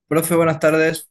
Profe, buenas tardes.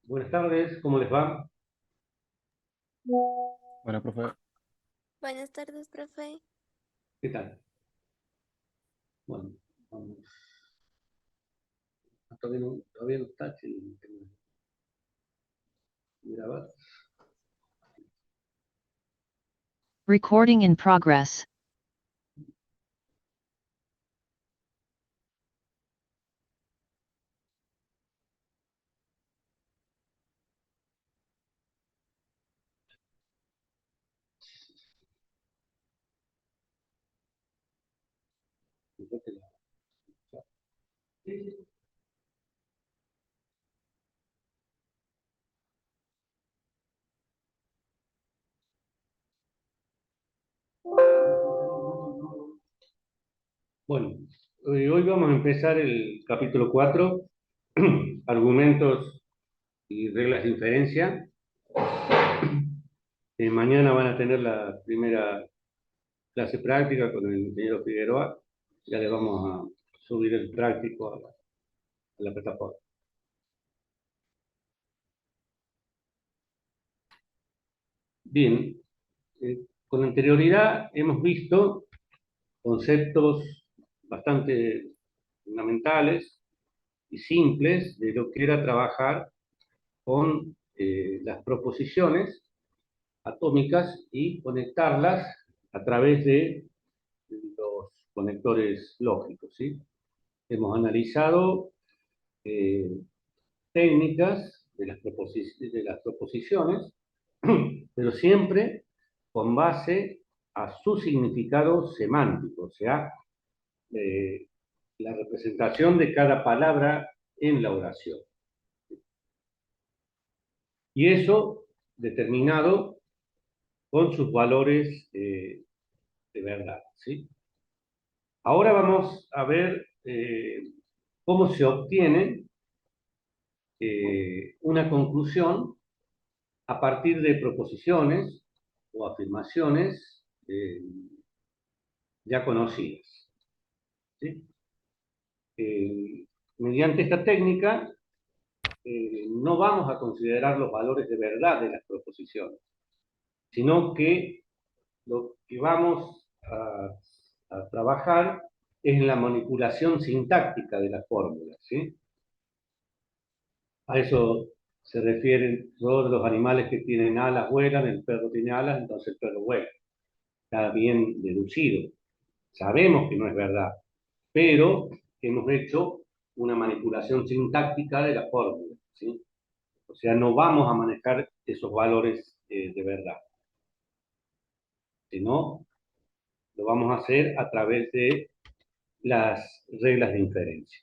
Buenas tardes, ¿cómo les va? Bueno, profe, Buenas tardes, profe. ¿Qué tal? Bueno, vamos. Todavía no está sin grabar. Recording in progress. Bueno, hoy vamos a empezar el capítulo 4, argumentos y reglas de inferencia. Mañana van a tener la primera clase práctica con el ingeniero Figueroa. Ya le vamos a subir el práctico a la plataforma. Bien, con anterioridad hemos visto conceptos bastante fundamentales y simples de lo que era trabajar con las proposiciones atómicas y conectarlas a través de los conectores lógicos, ¿sí? Hemos analizado eh, técnicas de las proposiciones, pero siempre con base a su significado semántico, o sea, eh, la representación de cada palabra en la oración. Y eso determinado con sus valores de verdad, ¿sí? Ahora vamos a ver cómo se obtiene una conclusión a partir de proposiciones o afirmaciones ya conocidas, ¿sí? Mediante esta técnica no vamos a considerar los valores de verdad de las proposiciones, sino que lo que vamos a trabajar es en la manipulación sintáctica de las fórmulas, ¿sí? A eso se refieren todos los animales que tienen alas vuelan, el perro tiene alas, entonces el perro vuela. Está bien deducido. Sabemos que no es verdad, pero hemos hecho una manipulación sintáctica de la fórmula, ¿sí? O sea, no vamos a manejar esos valores de verdad, sino lo vamos a hacer a través de las reglas de inferencia.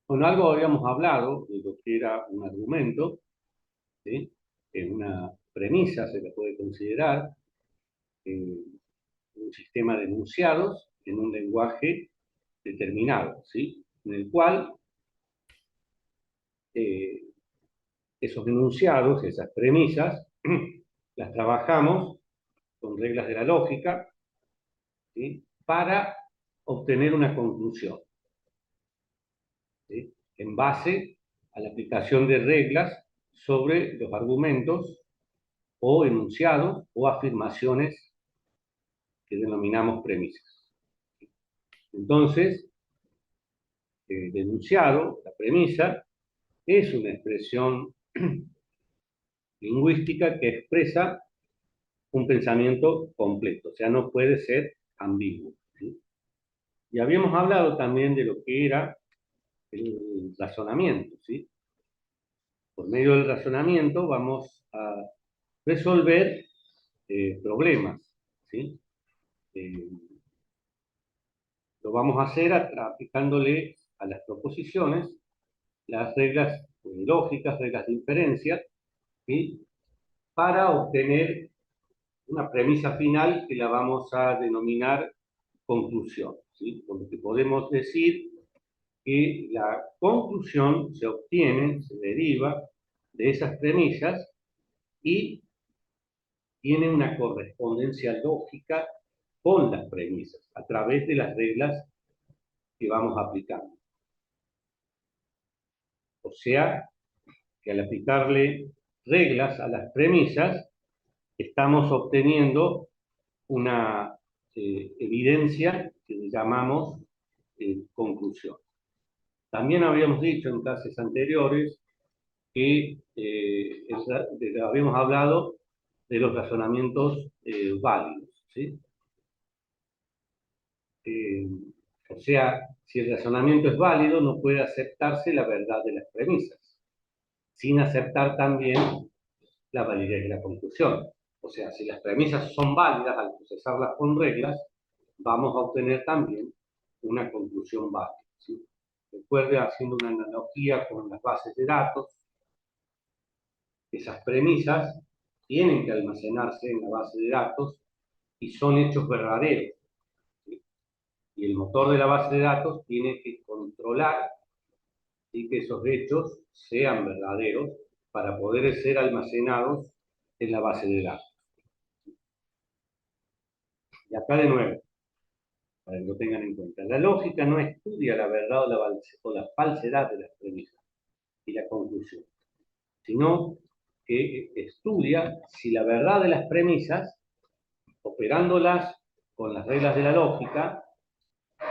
Bueno, algo habíamos hablado de lo que era un argumento, ¿sí? Es una premisa, se la puede considerar, un sistema de enunciados en un lenguaje determinado, ¿sí? En el cual eh, esos enunciados, esas premisas, las trabajamos con reglas de la lógica, ¿sí? Para obtener una conclusión, ¿sí? En base a la aplicación de reglas sobre los argumentos o enunciados o afirmaciones que denominamos premisas. Entonces, el enunciado, la premisa, es una expresión lingüística que expresa un pensamiento completo, o sea, no puede ser ambiguo, ¿sí? Y habíamos hablado también de lo que era el razonamiento, ¿sí? Por medio del razonamiento vamos a resolver problemas, ¿sí? Eh, lo vamos a hacer aplicándole a las proposiciones las reglas lógicas, reglas de inferencia, ¿sí? Para obtener una premisa final que la vamos a denominar conclusión, ¿sí? Porque podemos decir que la conclusión se obtiene, se deriva de esas premisas y tiene una correspondencia lógica con las premisas, a través de las reglas que vamos aplicando. O sea, que al aplicarle reglas a las premisas, estamos obteniendo una evidencia que llamamos conclusión. También habíamos dicho en clases anteriores que habíamos hablado de los razonamientos válidos, ¿sí? O sea, si el razonamiento es válido, no puede aceptarse la verdad de las premisas, sin aceptar también la validez de la conclusión. O sea, si las premisas son válidas al procesarlas con reglas, vamos a obtener también una conclusión válida, ¿sí? Recuerde, haciendo una analogía con las bases de datos, esas premisas tienen que almacenarse en la base de datos y son hechos verdaderos, ¿sí? Y el motor de la base de datos tiene que controlar, ¿sí?, que esos hechos sean verdaderos para poder ser almacenados en la base de datos. Y acá de nuevo, para que lo tengan en cuenta, la lógica no estudia la verdad o la falsedad de las premisas y la conclusión, sino que estudia si la verdad de las premisas, operándolas con las reglas de la lógica,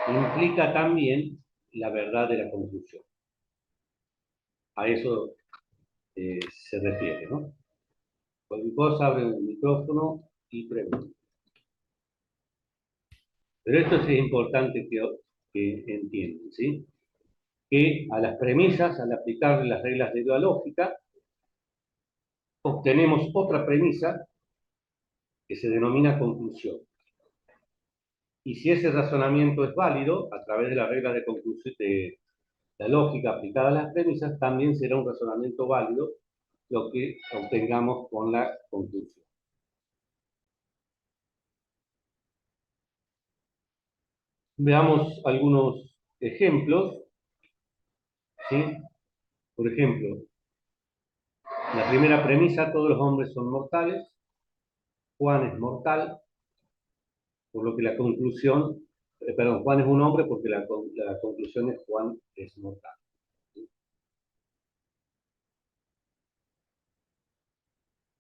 implica también la verdad de la conclusión. A eso se refiere, ¿no? Cualquier cosa, abren el micrófono y pregunten. Pero esto sí es importante que entiendan, ¿sí? Que a las premisas, al aplicar las reglas de la lógica, obtenemos otra premisa que se denomina conclusión. Y si ese razonamiento es válido, a través de la regla de conclusión de la lógica aplicada a las premisas, también será un razonamiento válido lo que obtengamos con la conclusión. Veamos algunos ejemplos, ¿sí? Por ejemplo, la primera premisa: todos los hombres son mortales. Juan es mortal, por lo que la conclusión, perdón, Juan es un hombre porque la conclusión es Juan es mortal.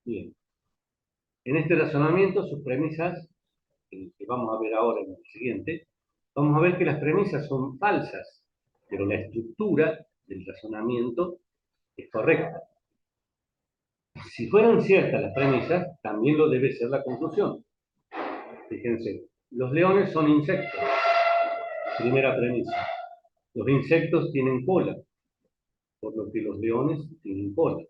Bien. En este razonamiento, sus premisas, que vamos a ver ahora en el siguiente, vamos a ver que las premisas son falsas, pero la estructura del razonamiento es correcta. Si fueran ciertas las premisas, también lo debe ser la conclusión. Fíjense, los leones son insectos. Primera premisa. Los insectos tienen cola, por lo que los leones tienen cola.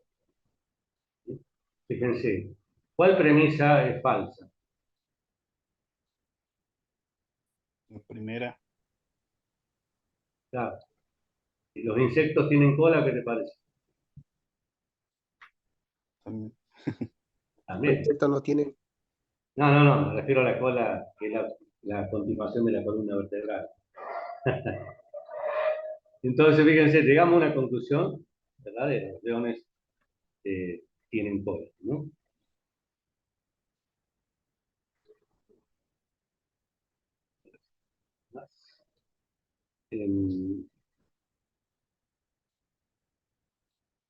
Fíjense, ¿cuál premisa es falsa? La primera. Claro. Si los insectos tienen cola, ¿qué te parece? También. También. Los insectos no tienen. No, me refiero a la cola, que es la continuación de la columna vertebral. Entonces, fíjense, llegamos a una conclusión verdadera. Los leones tienen cola, ¿no?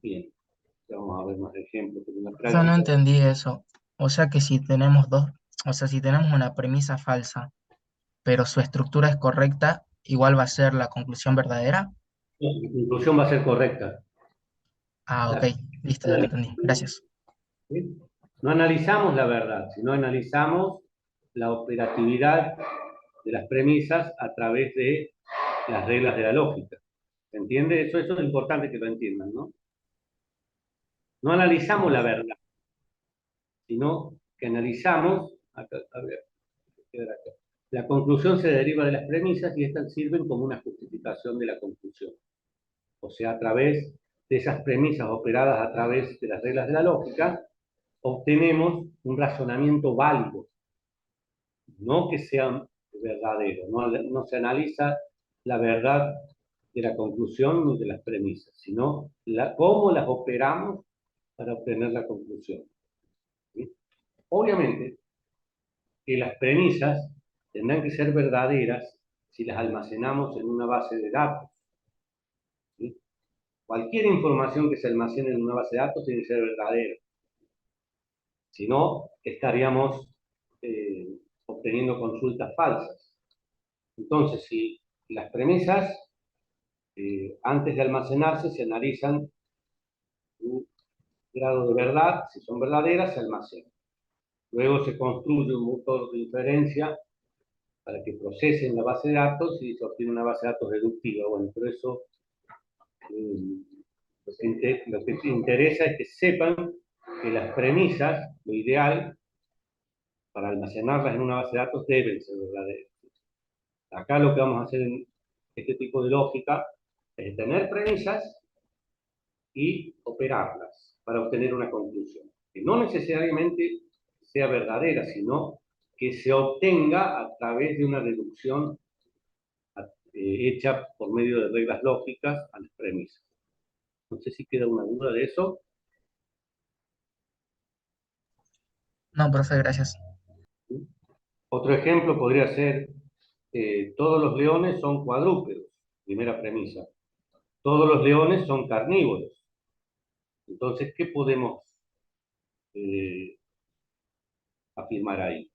Bien, ya vamos a ver más ejemplos de una Yo no práctica. entendí eso. O sea que si tenemos si tenemos una premisa falsa, pero su estructura es correcta, igual va a ser la conclusión verdadera. La conclusión va a ser correcta. Ah, ok, Claro. listo, ya lo entendí. Gracias. ¿Sí? No analizamos la verdad, sino analizamos la operatividad de las premisas a través de las reglas de la lógica. ¿Se entiende? Eso es importante que lo entiendan, ¿no? No analizamos la verdad, sino que analizamos, a ver, acá. La conclusión se deriva de las premisas y estas sirven como una justificación de la conclusión. O sea, a través de esas premisas operadas a través de las reglas de la lógica, obtenemos un razonamiento válido, no que sea verdadero, no se analiza la verdad de la conclusión ni de las premisas, sino cómo las operamos para obtener la conclusión. ¿Sí? Obviamente que las premisas tendrán que ser verdaderas si las almacenamos en una base de datos. ¿Sí? Cualquier información que se almacene en una base de datos tiene que ser verdadera. Si no, estaríamos obteniendo consultas falsas. Entonces, si las premisas, antes de almacenarse, se analizan un grado de verdad, si son verdaderas, se almacenan. Luego se construye un motor de inferencia para que procesen la base de datos y se obtiene una base de datos deductiva. Bueno, pero eso lo que interesa es que sepan que las premisas, lo ideal, para almacenarlas en una base de datos deben ser verdaderas. Acá lo que vamos a hacer en este tipo de lógica es tener premisas y operarlas para obtener una conclusión. Que no necesariamente sea verdadera, sino que se obtenga a través de una reducción hecha por medio de reglas lógicas a las premisas. No sé si queda una duda de eso. No, profe, gracias. Otro ejemplo podría ser, todos los leones son cuadrúpedos, primera premisa. Todos los leones son carnívoros. Entonces, ¿qué podemos afirmar ahí?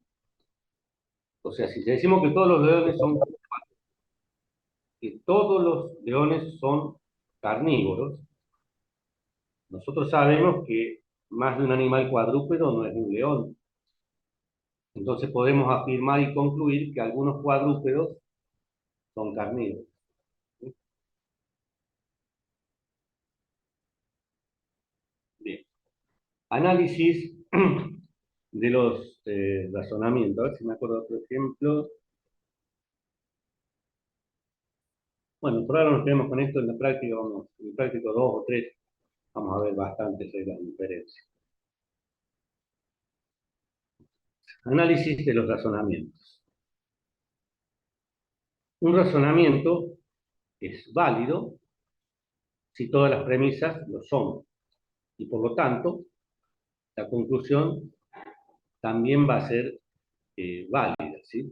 O sea, si decimos que todos los leones son carnívoros, nosotros sabemos que más de un animal cuadrúpedo no es un león. Entonces podemos afirmar y concluir que algunos cuadrúpedos son carnívoros. ¿Sí? Bien. Análisis de los razonamientos. A ver si me acuerdo de otro ejemplo. Bueno, por ahora nos quedamos con esto. En la práctica, en el práctico 2 o 3, vamos a ver bastantes reglas de inferencia. Análisis de los razonamientos. Un razonamiento es válido si todas las premisas lo son. Y por lo tanto, la conclusión también va a ser válida, ¿sí?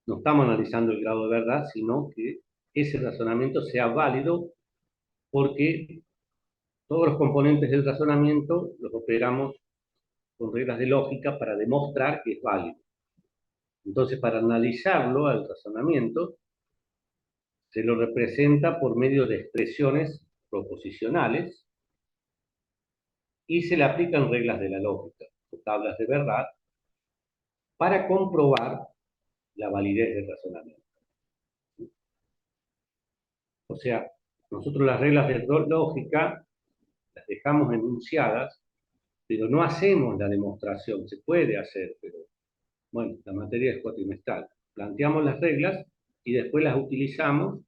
No estamos analizando el grado de verdad, sino que ese razonamiento sea válido porque todos los componentes del razonamiento los operamos con reglas de lógica para demostrar que es válido. Entonces, para analizarlo al razonamiento, se lo representa por medio de expresiones proposicionales y se le aplican reglas de la lógica, o tablas de verdad, para comprobar la validez del razonamiento. O sea, nosotros las reglas de lógica las dejamos enunciadas, pero no hacemos la demostración. Se puede hacer, pero bueno, la materia es cuatrimestral. Planteamos las reglas y después las utilizamos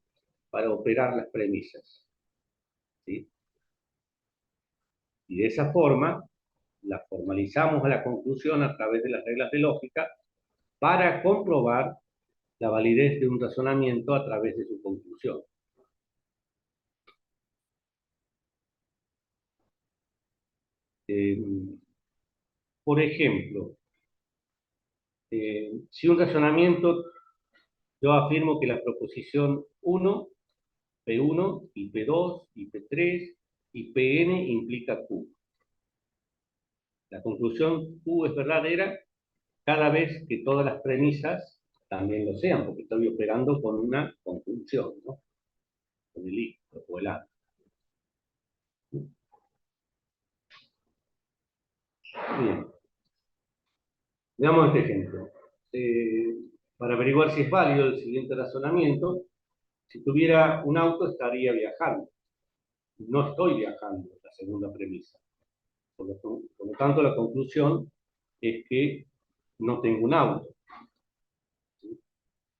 para operar las premisas. ¿Sí? Y de esa forma, la formalizamos a la conclusión a través de las reglas de lógica para comprobar la validez de un razonamiento a través de su conclusión. Por ejemplo, si un razonamiento, yo afirmo que la proposición 1, P1 y P2 y P3 y Pn implica Q. La conclusión Q es verdadera cada vez que todas las premisas también lo sean, porque estoy operando con una conjunción, ¿no? Con el I o el A. Bien. Veamos este ejemplo. para averiguar si es válido el siguiente razonamiento, si tuviera un auto estaría viajando. No estoy viajando, la segunda premisa. Por lo tanto, la conclusión es que no tengo un auto.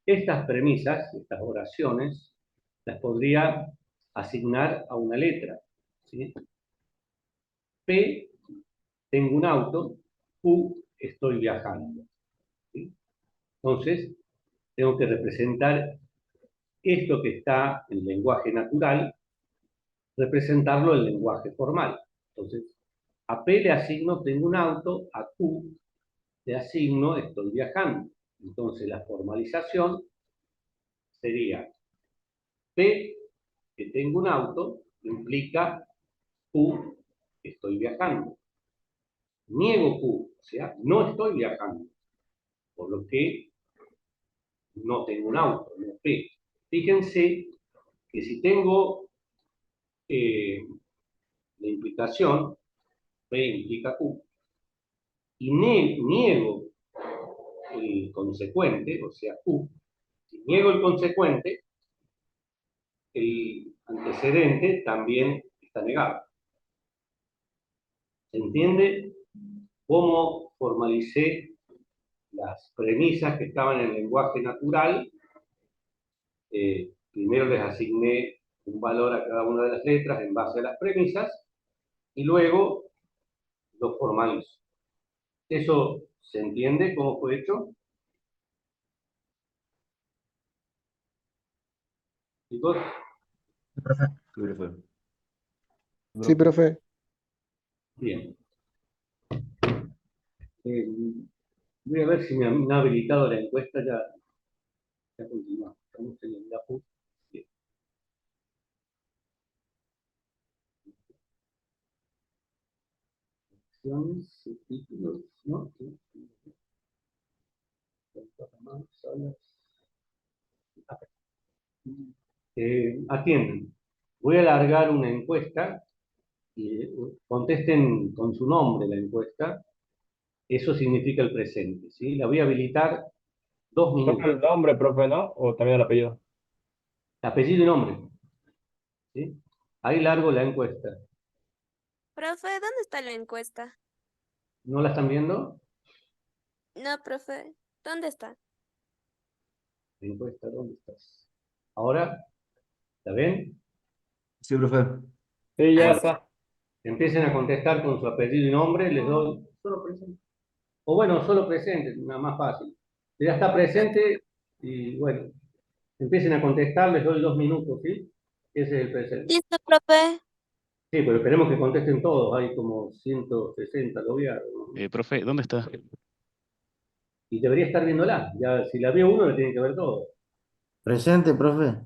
Estas premisas, estas oraciones, las podría asignar a una letra. ¿Sí? P, tengo un auto. Q, estoy viajando. ¿Sí? Entonces, tengo que representar esto que está en lenguaje natural, representarlo en lenguaje formal. Entonces, a P le asigno tengo un auto, a Q le asigno estoy viajando. Entonces, la formalización sería P, que tengo un auto, implica Q, estoy viajando. Niego Q, o sea, no estoy viajando, por lo que no tengo un auto, no P. Fíjense que si tengo la implicación, P implica Q, y niego el consecuente, o sea, Q, si niego el consecuente, el antecedente también está negado. ¿Se entiende cómo formalicé las premisas que estaban en el lenguaje natural? Primero les asigné un valor a cada una de las letras en base a las premisas y luego lo formalizo. ¿Eso se entiende cómo fue hecho? Chicos, Profe. Sí, profe. bien. Eh, Voy a ver si me han habilitado la encuesta, ya continuamos. Estamos en el Yahoo. Bien. Opciones, subtítulos, ¿no? Sí. Atienden. Voy a alargar una encuesta y contesten con su nombre la encuesta. Eso significa el presente, ¿sí? La voy a habilitar 2 minutos. Solo el nombre, profe, ¿no? O también el apellido. Apellido y nombre, ¿sí? Ahí largo la encuesta. Profe, ¿dónde está la encuesta? ¿No la están viendo? No, profe, ¿dónde está? La encuesta, ¿dónde estás? Ahora, ¿la ven? Sí, profe. Sí, ya Ahí sí. está. Empiecen a contestar con su apellido y nombre, les doy solo presente. O bueno, solo presente, nada más fácil. Ya está presente y bueno, empiecen a contestar, les doy 2 minutos, ¿sí? Ese es el presente. Listo, profe. Sí, pero esperemos que contesten todos, hay como 160 logueados, ¿no? Profe, ¿dónde está? Y debería estar viéndola. Ya, si la vio uno, le tiene que ver todo. Presente, profe.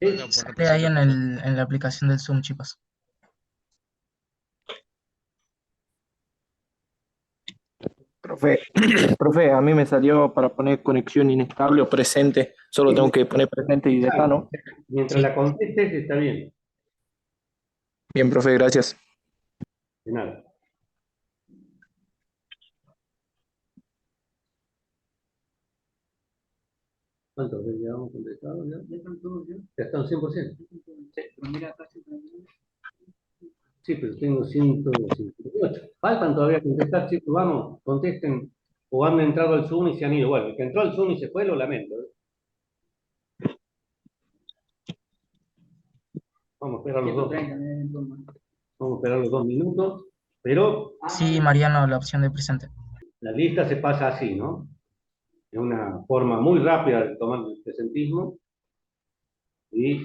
¿Sí? Sale ahí en la aplicación del Zoom, chicos. Profe, profe, a mí me salió para poner conexión inestable o presente. Solo tengo que poner presente y ya está, ¿no? Mientras Sí. la contestes, está bien. Bien, profe, gracias. De nada. ¿Cuántos ya llevamos contestados? ¿Ya están todos? ¿Ya están 100%? Sí. Sí, pero tengo 158. Faltan todavía contestar, chicos. Vamos, contesten. O han entrado al Zoom y se han ido. Bueno, el que entró al Zoom y se fue, lo lamento. Vamos a esperar los 2 minutos. Pero Sí, Mariano, la opción de presente. la lista se pasa así, ¿no? Es una forma muy rápida de tomar el presentismo. Y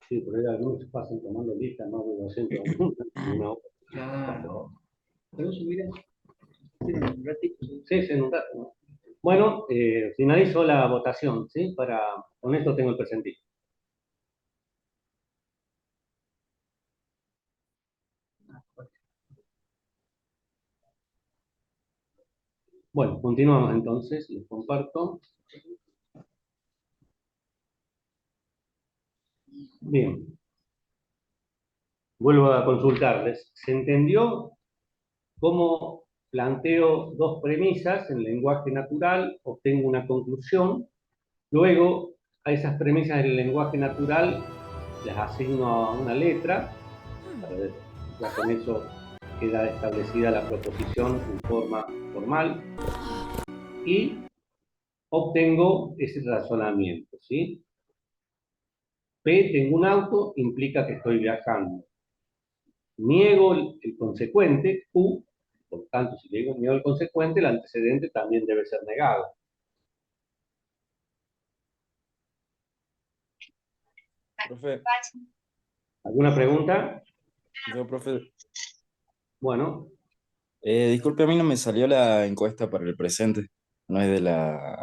sí, por ahí algunos se pasan tomando lista, no de 200 una hora. Claro. ¿Puedo subir eso? Sí, en un rato, ¿no? Bueno, finalizo la votación, ¿sí? Con esto tengo el presentismo. Bueno, continuamos entonces, les comparto. Bien. Vuelvo a consultarles. ¿Se entendió cómo planteo dos premisas en lenguaje natural, obtengo una conclusión, luego a esas premisas del lenguaje natural las asigno a una letra, ya con eso queda establecida la proposición en forma formal, y obtengo ese razonamiento, ¿sí? P, tengo un auto, implica que estoy viajando. Niego el consecuente, Q, por tanto, si niego el consecuente, el antecedente también debe ser negado. Profe, ¿Alguna pregunta? profe, Bueno, disculpe, a mí no me salió la encuesta para el presente. No es de la...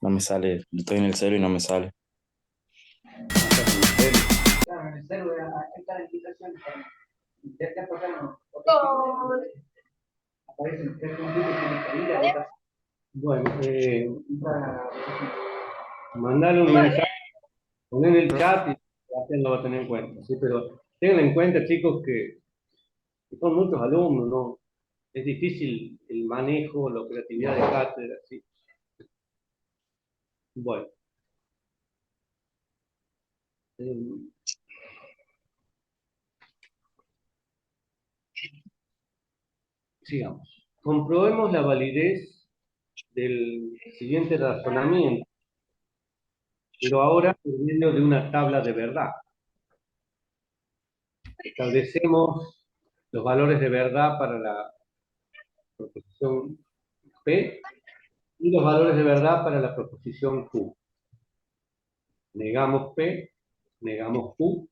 No me sale, estoy en el cero y no me sale. bueno, mandale un mensaje, poner en el chat y Sebastián lo va a tener en cuenta, ¿sí? Pero tengan en cuenta, chicos, que son muchos alumnos, ¿no? Es difícil el manejo, la operatividad de cátedra, ¿sí? Bueno. Sigamos. Comprobemos la validez del siguiente razonamiento, pero ahora por medio de una tabla de verdad. Establecemos los valores de verdad para la proposición P y los valores de verdad para la proposición Q. Negamos P, negamos Q.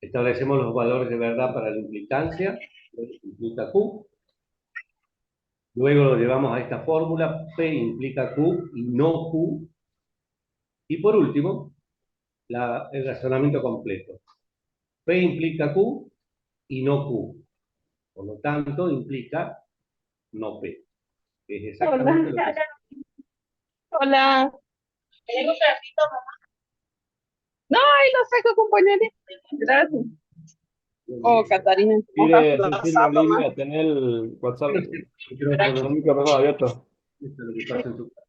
Establecemos los valores de verdad para la implicancia, implica Q. Luego lo llevamos a esta fórmula, P implica Q y no Q. Y por último, el razonamiento completo. P implica Q y no Q. Por lo tanto, implica no P. Es exactamente lo que... Hola. No, ahí lo saco, compañero. Gracias. Oh, Catarina, Pide Cecilia Olivia tener el WhatsApp, el micrófono abierto. Esto es lo que pasa en su casa.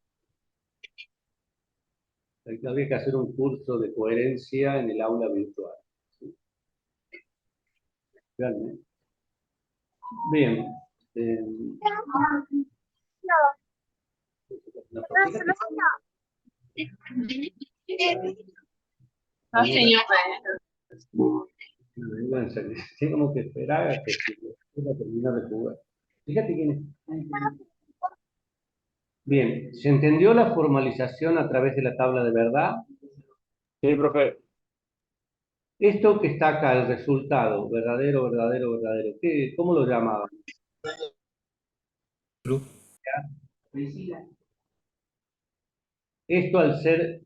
Habría que hacer un curso de coherencia en el aula virtual. ¿Sí? Realmente. Bien. No, señor. Tengo que esperar a que termine de jugar. Fíjate quién es. Bien, ¿se entendió la formalización a través de la tabla de verdad? Sí, profe. Esto que está acá, el resultado, verdadero, verdadero, verdadero, ¿cómo lo llamaban? Esto, al ser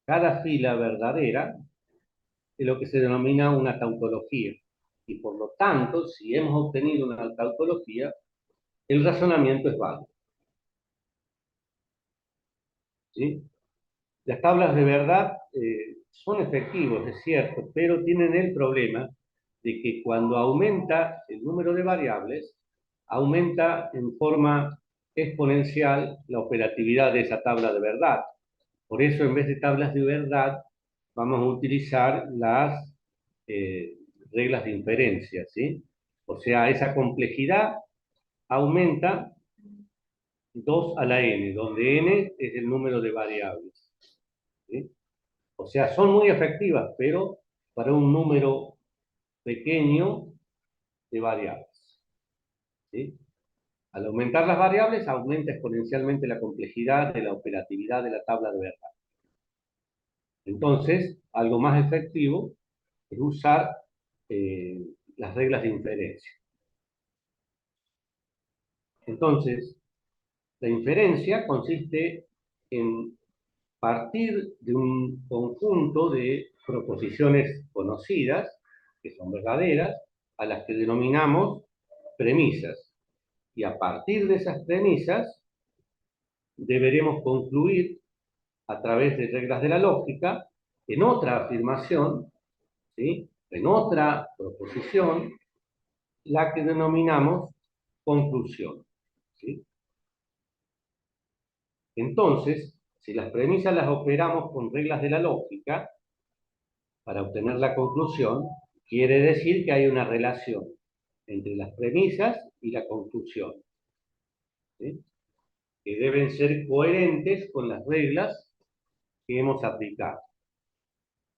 cada fila verdadera, es lo que se denomina una tautología. Y por lo tanto, si hemos obtenido una tautología, el razonamiento es válido. ¿Sí? Las tablas de verdad son efectivos, es cierto, pero tienen el problema de que cuando aumenta el número de variables, aumenta en forma exponencial la operatividad de esa tabla de verdad. Por eso, en vez de tablas de verdad, vamos a utilizar las reglas de inferencia, ¿sí? O sea, esa complejidad aumenta 2 a la n, donde n es el número de variables. ¿Sí? O sea, son muy efectivas, pero para un número pequeño de variables. ¿Sí? Al aumentar las variables, aumenta exponencialmente la complejidad de la operatividad de la tabla de verdad. Entonces, algo más efectivo es usar las reglas de inferencia. Entonces, la inferencia consiste en partir de un conjunto de proposiciones conocidas, que son verdaderas, a las que denominamos premisas. Y a partir de esas premisas, deberemos concluir a través de reglas de la lógica en otra afirmación, ¿sí? En otra proposición, la que denominamos conclusión, ¿sí? Entonces, si las premisas las operamos con reglas de la lógica, para obtener la conclusión, quiere decir que hay una relación entre las premisas y la conclusión, ¿sí? Que deben ser coherentes con las reglas que hemos aplicado.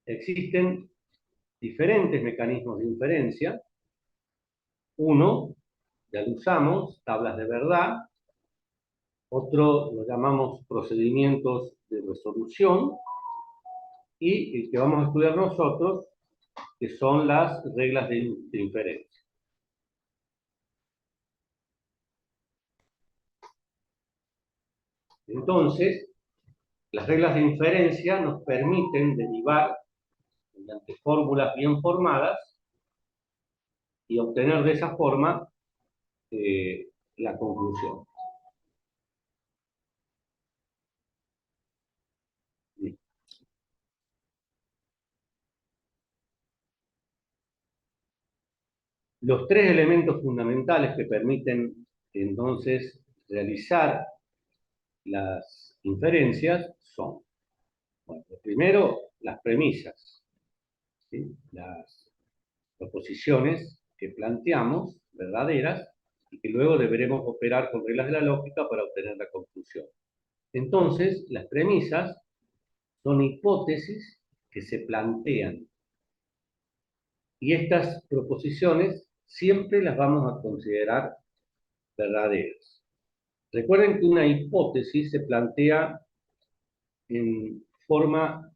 Existen diferentes mecanismos de inferencia. Uno, ya lo usamos, tablas de verdad. Otro lo llamamos procedimientos de resolución. Y el que vamos a estudiar nosotros, que son las reglas de inferencia. Entonces, las reglas de inferencia nos permiten derivar mediante fórmulas bien formadas y obtener de esa forma la conclusión. Bien. Los tres elementos fundamentales que permiten entonces realizar las inferencias son, bueno, primero, las premisas, ¿sí? Las proposiciones que planteamos, verdaderas, y que luego deberemos operar con reglas de la lógica para obtener la conclusión. Entonces, las premisas son hipótesis que se plantean. Y estas proposiciones siempre las vamos a considerar verdaderas. Recuerden que una hipótesis se plantea en forma,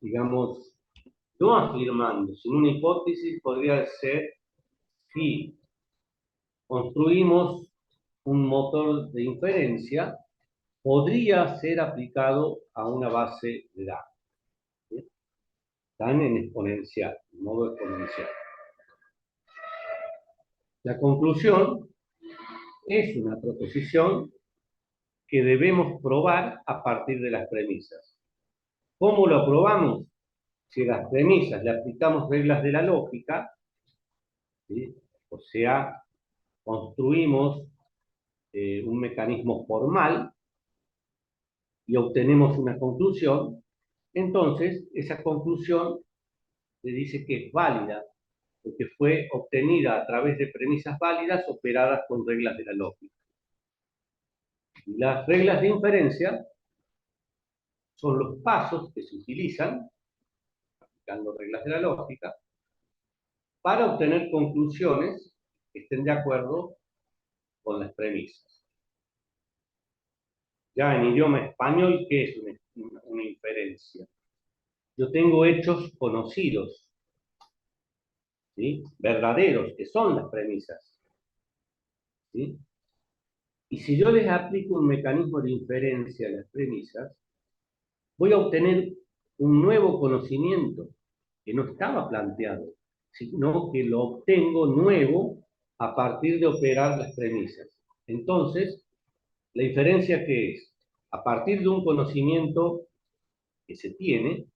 digamos, no afirmando, sino una hipótesis podría ser si construimos un motor de inferencia, podría ser aplicado a una base de datos. ¿Sí? Están en exponencial, en modo exponencial. La conclusión es una proposición que debemos probar a partir de las premisas. ¿Cómo lo probamos? Si a las premisas le aplicamos reglas de la lógica, ¿sí? O sea, construimos un mecanismo formal y obtenemos una conclusión, entonces esa conclusión se dice que es válida, porque fue obtenida a través de premisas válidas operadas con reglas de la lógica. Y las reglas de inferencia son los pasos que se utilizan, aplicando reglas de la lógica, para obtener conclusiones que estén de acuerdo con las premisas. Ya en idioma español, ¿qué es una inferencia? Yo tengo hechos conocidos, ¿sí? Verdaderos, que son las premisas, ¿sí? Y si yo les aplico un mecanismo de inferencia a las premisas, voy a obtener un nuevo conocimiento que no estaba planteado, sino que lo obtengo nuevo a partir de operar las premisas. Entonces, la inferencia que es, a partir de un conocimiento que se tiene,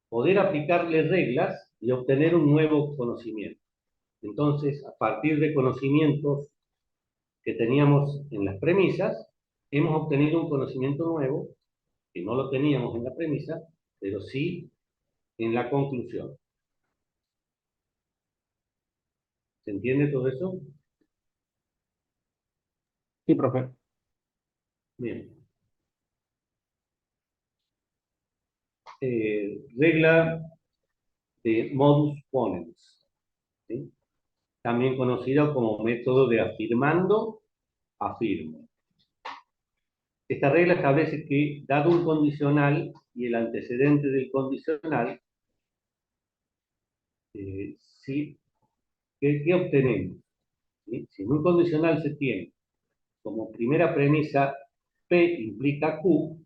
poder aplicarle reglas y obtener un nuevo conocimiento. Entonces, a partir de conocimientos que teníamos en las premisas, hemos obtenido un conocimiento nuevo, que no lo teníamos en la premisa, pero sí en la conclusión. ¿Se entiende todo eso? Sí, profe. Bien. Regla de modus ponens, ¿sí? También conocido como método de afirmando, afirmo. Esta regla establece que, dado un condicional y el antecedente del condicional, ¿sí? ¿Qué obtenemos? ¿Sí? Si en un condicional se tiene como primera premisa P implica Q,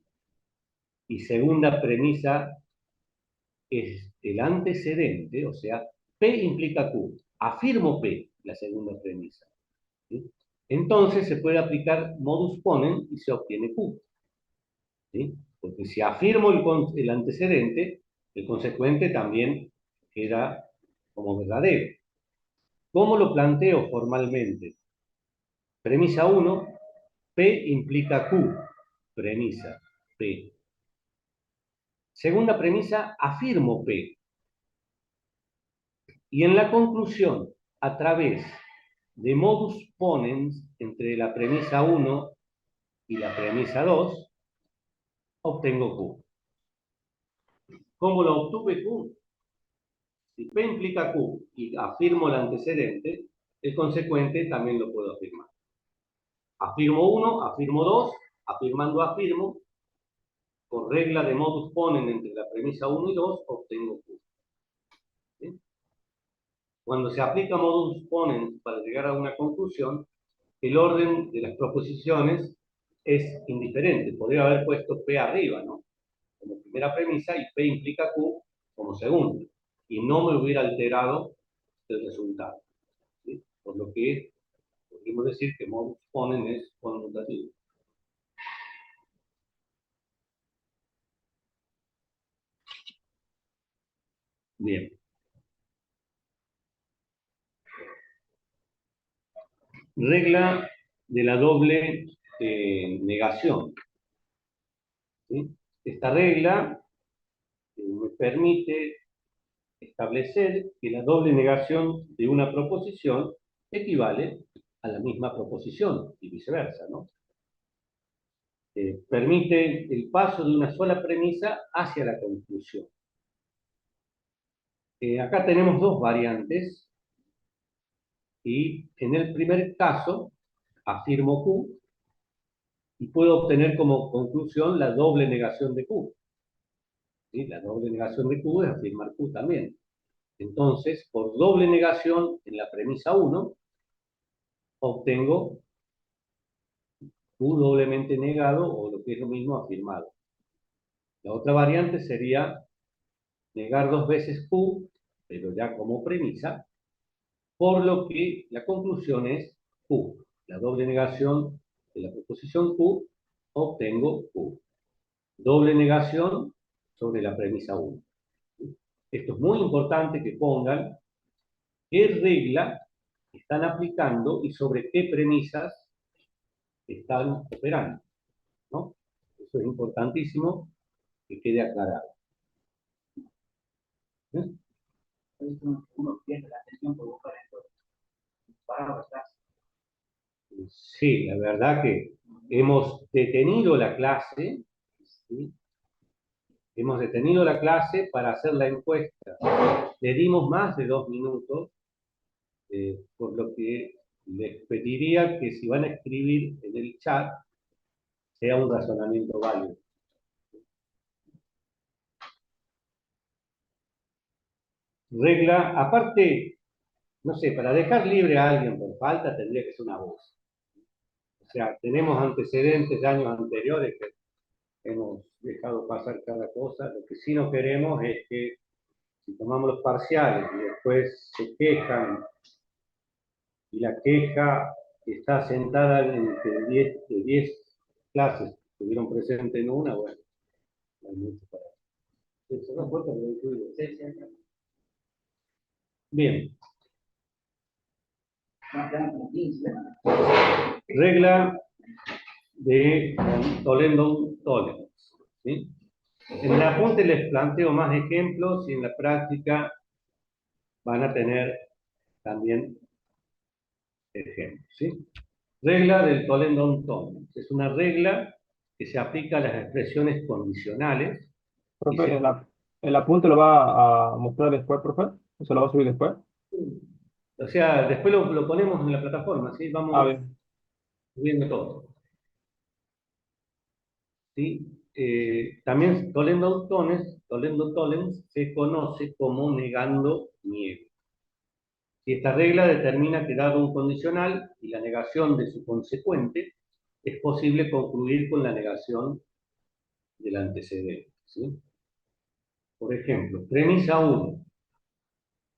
y segunda premisa es el antecedente, o sea, P implica Q. Afirmo P, la segunda premisa. ¿Sí? Entonces se puede aplicar modus ponens y se obtiene Q. ¿Sí? Porque si afirmo el antecedente, el consecuente también queda como verdadero. ¿Cómo lo planteo formalmente? Premisa 1, P implica Q. Premisa P. Segunda premisa, afirmo P. Y en la conclusión, a través de modus ponens entre la premisa 1 y la premisa 2, obtengo Q. ¿Cómo lo obtuve Q? Si P implica Q y afirmo el antecedente, el consecuente también lo puedo afirmar. Afirmo 1, afirmo 2, afirmando afirmo, por regla de modus ponens entre la premisa 1 y 2, obtengo Q. ¿Sí? Cuando se aplica modus ponens para llegar a una conclusión, el orden de las proposiciones es indiferente. Podría haber puesto P arriba, ¿no? Como primera premisa y P implica Q como segunda. Y no me hubiera alterado el resultado. ¿Sí? Por lo que podríamos decir que modus ponens es conmutativo. Bien. Regla de la doble negación. ¿Sí? Esta regla me permite establecer que la doble negación de una proposición equivale a la misma proposición y viceversa, ¿no? Permite el paso de una sola premisa hacia la conclusión. Acá tenemos dos variantes y en el primer caso afirmo Q y puedo obtener como conclusión la doble negación de Q. ¿Sí? La doble negación de Q es afirmar Q también. Entonces, por doble negación en la premisa 1, obtengo Q doblemente negado o lo que es lo mismo afirmado. La otra variante sería negar dos veces Q, pero ya como premisa, por lo que la conclusión es Q. La doble negación de la proposición Q, obtengo Q. Doble negación sobre la premisa 1. Esto es muy importante que pongan qué regla están aplicando y sobre qué premisas están operando, ¿no? Eso es importantísimo que quede aclarado. ¿Sí? Uno pierde la atención por buscar esto. Sí, la verdad que hemos detenido la clase, ¿sí? Hemos detenido la clase para hacer la encuesta. Le dimos más de 2 minutos, por lo que les pediría que si van a escribir en el chat, sea un razonamiento válido. Regla, aparte, no sé, para dejar libre a alguien por falta tendría que ser una voz. O sea, tenemos antecedentes de años anteriores que hemos dejado pasar cada cosa. Lo que sí no queremos es que si tomamos los parciales y después se quejan y la queja está sentada en que de 10 clases que estuvieron presentes en una, bueno, no hay mucho para eso. Bien. Regla de Tollendon-Tollens. ¿Sí? En el apunte les planteo más ejemplos y en la práctica van a tener también ejemplos. ¿Sí? Regla del Tollendon-Tollens. Es una regla que se aplica a las expresiones condicionales. Profe, el apunte lo va a mostrar después, profe. ¿O se lo va a subir después? O sea, después lo ponemos en la plataforma, ¿sí? Vamos Bien. subiendo todo. ¿Sí? También Tollendon-Tollens se conoce como negando niego. Si esta regla determina que dado un condicional y la negación de su consecuente, es posible concluir con la negación del antecedente. ¿Sí? Por ejemplo, premisa 1.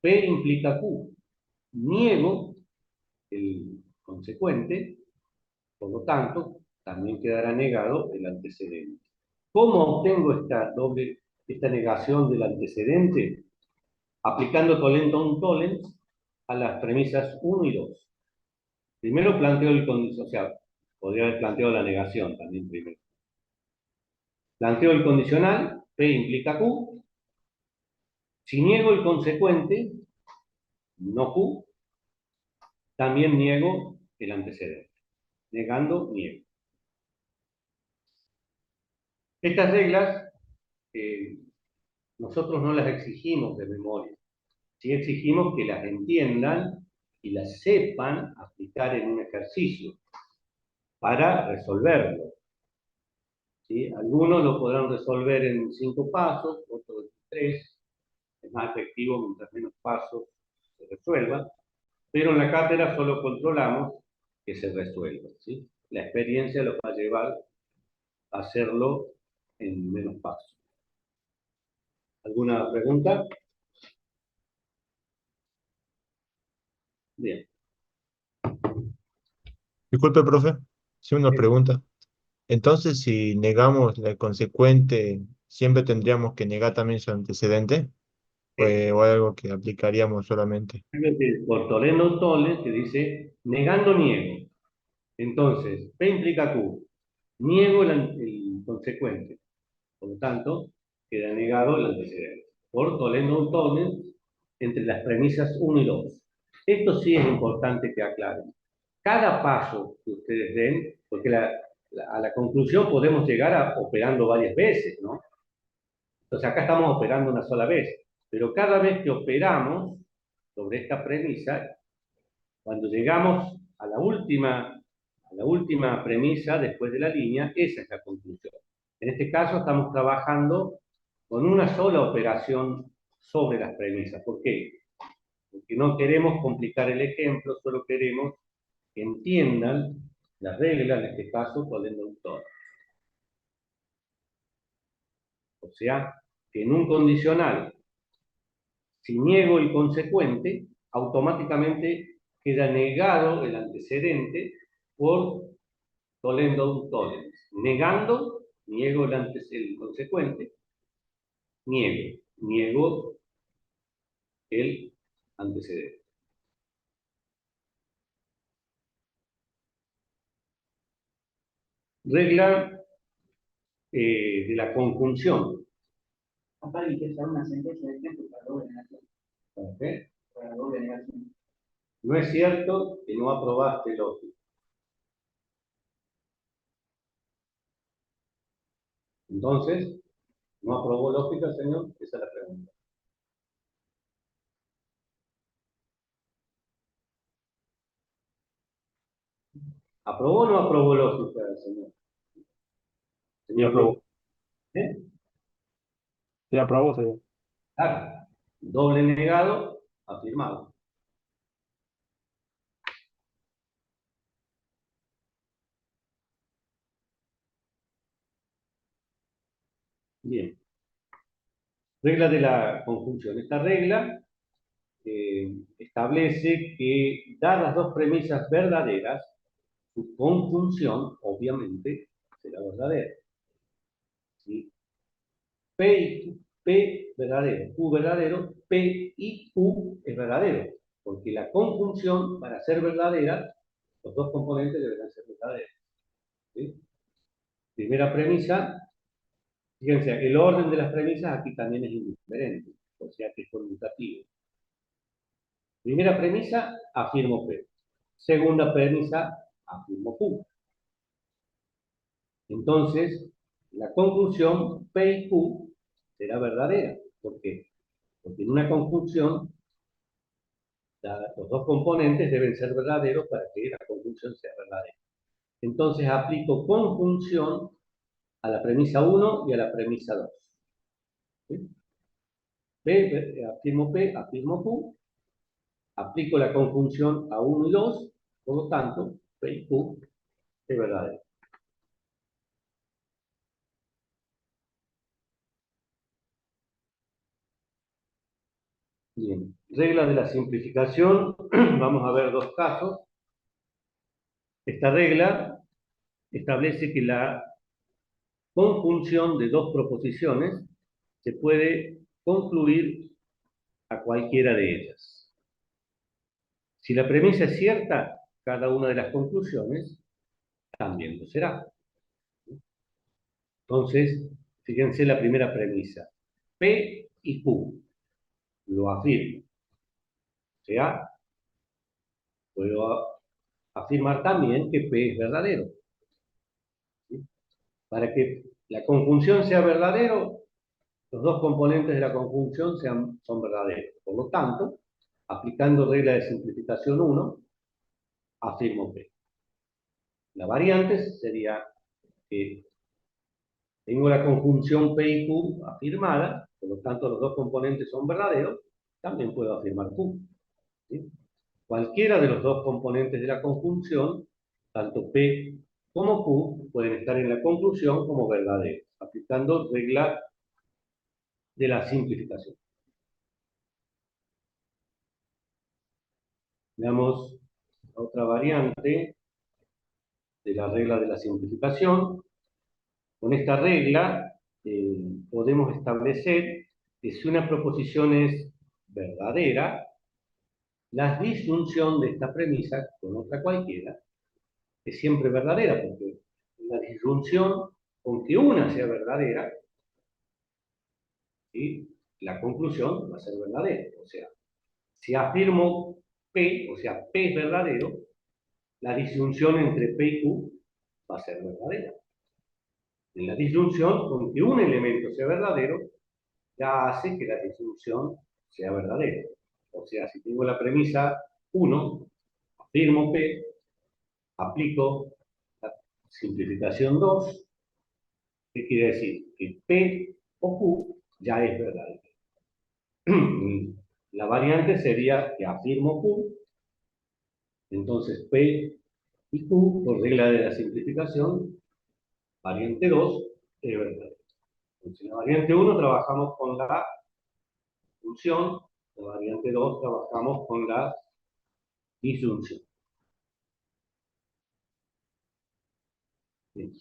P implica Q. Niego el consecuente, por lo tanto, también quedará negado el antecedente. ¿Cómo obtengo esta negación del antecedente? Aplicando Tolen-Tollens a las premisas 1 y 2. Primero planteo el condicional, o sea, podría haber planteado la negación también primero. Planteo el condicional, P implica Q. Si niego el consecuente, no Q, también niego el antecedente. Negando, niego. Estas reglas nosotros no las exigimos de memoria. Sí exigimos que las entiendan y las sepan aplicar en un ejercicio para resolverlo. ¿Sí? Algunos lo podrán resolver en 5 pasos, otros en 3. Es más efectivo mientras menos pasos se resuelva. Pero en la cátedra solo controlamos que se resuelva, ¿sí? La experiencia lo va a llevar a hacerlo en menos pasos. ¿Alguna pregunta? Bien. Disculpe, profe, sí una pregunta. Entonces, si negamos la consecuente, ¿siempre tendríamos que negar también su antecedente? ¿O algo que aplicaríamos solamente? Por Tolen-Tollens te dice, negando niego. Entonces, P implica Q. Niego el consecuente. Por lo tanto, queda negado el antecedente. Por Tolen-Tollens entre las premisas 1 y 2. Esto sí es importante que aclaren. Cada paso que ustedes den, porque a la conclusión podemos llegar operando varias veces, ¿no? Entonces acá estamos operando una sola vez, pero cada vez que operamos sobre esta premisa, cuando llegamos a la última premisa después de la línea, esa es la conclusión. En este caso estamos trabajando con una sola operación sobre las premisas. ¿Por qué? Porque no queremos complicar el ejemplo, solo queremos que entiendan las reglas, en este caso, Tolen-Tollens. O sea, que en un condicional, si niego el consecuente, automáticamente queda negado el antecedente por Tolen-Tollens. Negando, niego el consecuente, niego el antecedente. Regla de la conjunción. Acá hay que usar una sentencia de ejemplo para doble negación. ¿Para qué? Para doble negación. No es cierto que no aprobaste lógica. Entonces, ¿no aprobó lógica, señor? Esa es la pregunta. ¿Aprobó o no aprobó lógica, señor? Señor, Aprobó. ¿eh? Sí, aprobó, señor. Claro. Doble negado, afirmado. Bien. Regla de la conjunción. Esta regla establece que, dadas dos premisas verdaderas, su conjunción, obviamente, será verdadera. ¿Sí? P verdadero, Q verdadero, P y Q es verdadero. Porque la conjunción, para ser verdadera, los dos componentes deberán ser verdaderos. ¿Sí? Primera premisa. Fíjense, el orden de las premisas aquí también es indiferente, o sea que es conmutativo. Primera premisa, afirmo P. Segunda premisa, afirmo Q. Entonces, la conclusión P y Q será verdadera. ¿Por qué? Porque en una conjunción, los dos componentes deben ser verdaderos para que la conjunción sea verdadera. Entonces, aplico conjunción a la premisa 1 y a la premisa 2. ¿Sí? Afirmo P, afirmo Q, aplico la conjunción a 1 y 2, por lo tanto, P y Q es verdadero. Bien, reglas de la simplificación, vamos a ver dos casos. Esta regla establece que la conjunción de dos proposiciones se puede concluir a cualquiera de ellas. Si la premisa es cierta, cada una de las conclusiones también lo será. Entonces, fíjense la primera premisa. P y Q lo afirmo. O sea, puedo afirmar también que P es verdadero. ¿Sí? Para que la conjunción sea verdadero, los dos componentes de la conjunción son verdaderos. Por lo tanto, aplicando regla de simplificación 1, afirmo P. La variante sería que tengo la conjunción P y Q afirmada, por lo tanto los dos componentes son verdaderos, también puedo afirmar Q. ¿Sí? Cualquiera de los dos componentes de la conjunción, tanto P como Q, pueden estar en la conclusión como verdaderos, aplicando regla de la simplificación. Veamos otra variante de la regla de la simplificación. Con esta regla podemos establecer que si una proposición es verdadera, la disyunción de esta premisa con otra cualquiera es siempre verdadera, porque la disyunción con que una sea verdadera, ¿sí?, la conclusión va a ser verdadera. O sea, si afirmo P, o sea, P es verdadero, la disyunción entre P y Q va a ser verdadera. En la disyunción, con que un elemento sea verdadero, ya hace que la disyunción sea verdadera. O sea, si tengo la premisa 1, afirmo P, aplico la simplificación 2, ¿qué quiere decir? Que P o Q ya es verdadero. La variante sería que afirmo Q, entonces P y Q, por regla de la simplificación, variante 2, es verdadero. Entonces, en la variante 1 trabajamos con la función, en la variante 2 trabajamos con la disyunción. Bien.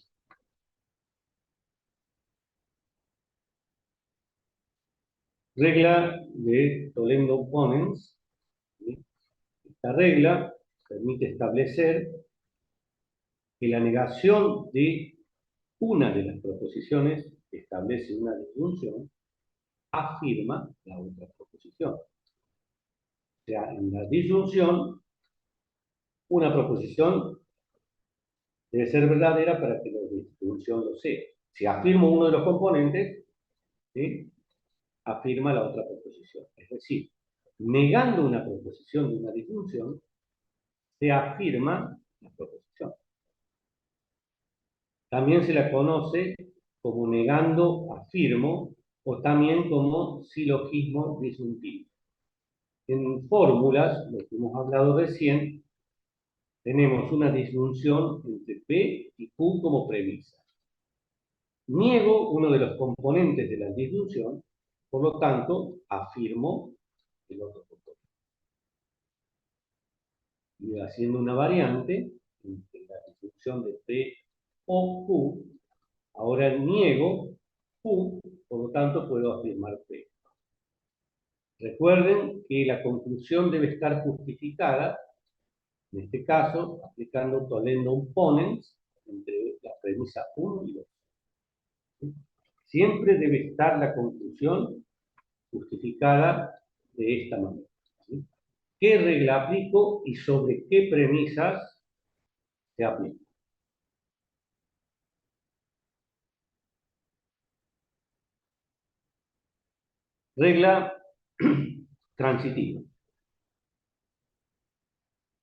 Regla de Toledo-Ponens. Esta regla permite establecer que la negación de una de las proposiciones que establece una disyunción afirma la otra proposición. O sea, en la disyunción, una proposición debe ser verdadera para que la disyunción lo sea. Si afirmo uno de los componentes, ¿sí?, afirma la otra proposición. Es decir, negando una proposición de una disyunción, se afirma la proposición. También se la conoce como negando afirmo o también como silogismo disyuntivo. En fórmulas, lo que hemos hablado recién, tenemos una disyunción entre P y Q como premisa. Niego uno de los componentes de la disyunción, por lo tanto, afirmo el otro componente. Y haciendo una variante entre la disyunción de P o Q, ahora niego Q, por lo tanto puedo afirmar P. Recuerden que la conclusión debe estar justificada, en este caso, aplicando Toledo-Ponens entre la premisa 1 y 2. Siempre debe estar la conclusión justificada de esta manera. ¿Sí? ¿Qué regla aplico y sobre qué premisas se aplica? Regla transitiva.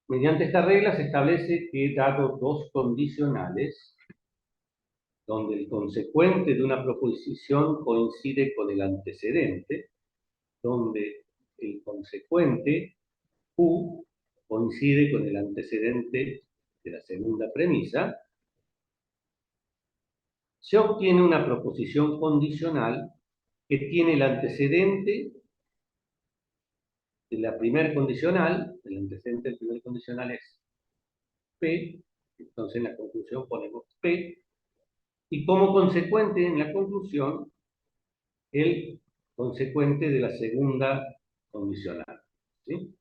Mediante esta regla se establece que, dado dos condicionales, donde el consecuente de una proposición coincide con el antecedente, donde el consecuente Q coincide con el antecedente de la segunda premisa, se obtiene una proposición condicional que tiene el antecedente de la primer condicional, el antecedente del primer condicional es P, Entonces en la conclusión ponemos P, y como consecuente en la conclusión, el consecuente de la segunda condicional, ¿sí?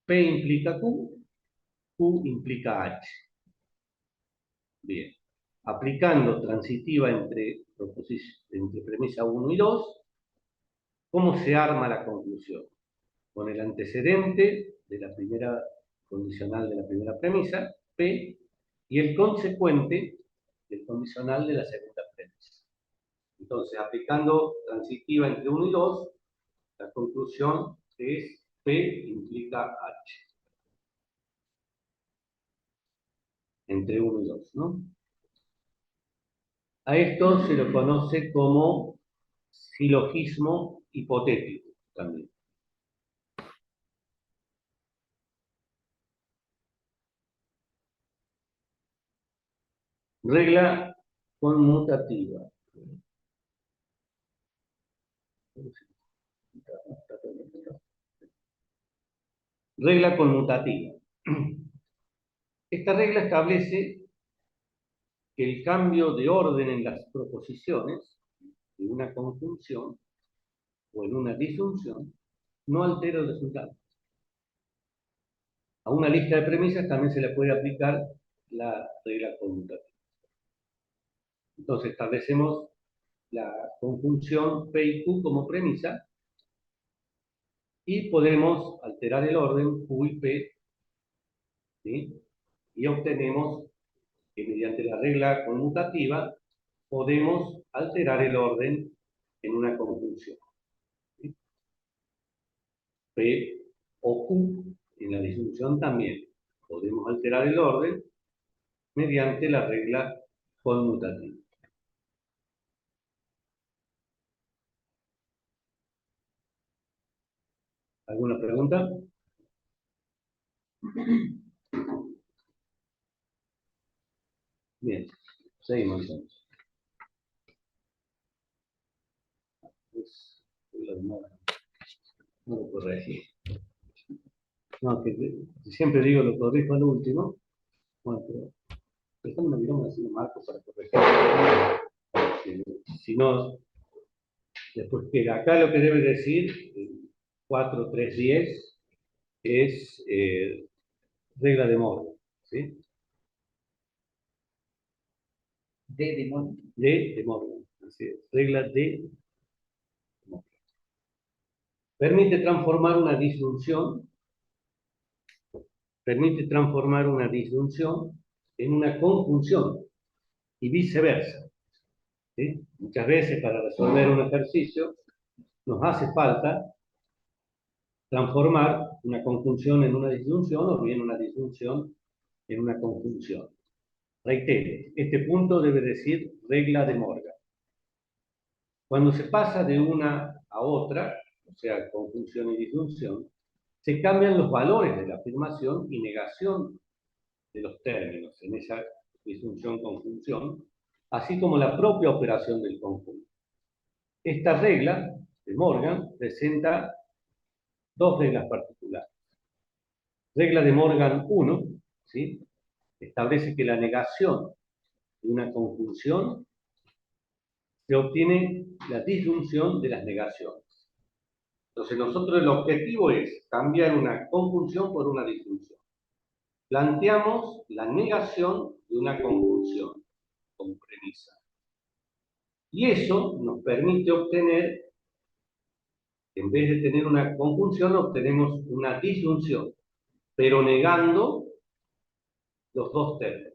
P implica Q, Q implica H. Bien. Aplicando transitiva entre premisa 1 y 2, ¿cómo se arma la conclusión? Con el antecedente de la primera condicional de la primera premisa, P, y el consecuente del condicional de la segunda premisa. Entonces, aplicando transitiva entre 1 y 2, la conclusión es P implica H. Entre 1 y 2, ¿no? A esto se lo conoce como silogismo hipotético también. Regla conmutativa. Regla conmutativa. Esta regla establece que el cambio de orden en las proposiciones de una conjunción o en una disyunción no altera el resultado. A una lista de premisas también se le puede aplicar la regla conmutativa. Entonces establecemos la conjunción P y Q como premisa y podemos alterar el orden Q y P, ¿sí? Y obtenemos que mediante la regla conmutativa podemos alterar el orden en una conjunción, ¿sí? P o Q en la disyunción también podemos alterar el orden mediante la regla conmutativa. ¿Alguna pregunta? Bien, seguimos entonces. No lo corregí. No, que siempre digo lo corrijo al último. Bueno, pero déjame mirarme así de marco para corregir. Si no, después queda. Acá lo que debe decir 4.3.10 es regla de Morgan, ¿sí? De Morgan. De Morgan, así es. Regla de Morgan. Permite transformar una disyunción en una conjunción y viceversa, ¿sí? Muchas veces para resolver un ejercicio nos hace falta transformar una conjunción en una disyunción o bien una disyunción en una conjunción. Reitero, este punto debe decir regla de Morgan. Cuando se pasa de una a otra, o sea, conjunción y disyunción, se cambian los valores de la afirmación y negación de los términos en esa disyunción-conjunción, así como la propia operación del conjunto. Esta regla de Morgan presenta dos reglas particulares. Regla de Morgan 1, ¿sí? Establece que la negación de una conjunción se obtiene la disyunción de las negaciones. Entonces nosotros el objetivo es cambiar una conjunción por una disyunción. Planteamos la negación de una conjunción como premisa. Y eso nos permite obtener, en vez de tener una conjunción, obtenemos una disyunción, pero negando los dos términos,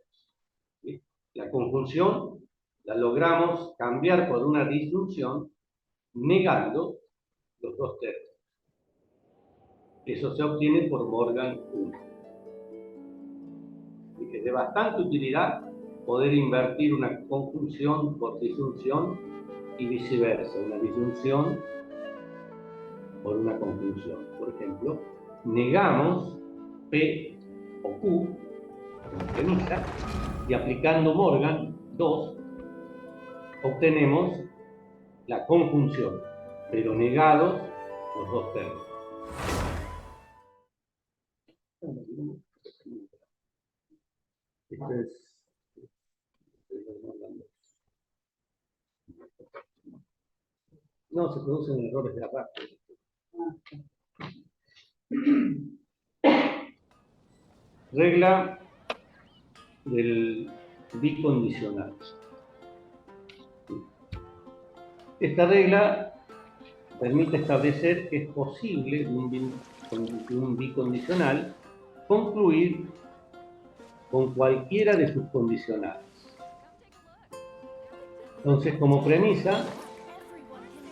¿sí? La conjunción la logramos cambiar por una disyunción negando los dos términos. Eso se obtiene por Morgan 1. Y es de bastante utilidad poder invertir una conjunción por disyunción y viceversa, una disyunción por una conjunción. Por ejemplo, negamos P o Q como premisa y aplicando Morgan 2 obtenemos la conjunción, pero negados los dos términos. Esto es... No, se producen errores de arrastre. Regla del bicondicional. Esta regla permite establecer que es posible un bicondicional concluir con cualquiera de sus condicionales. Entonces, como premisa,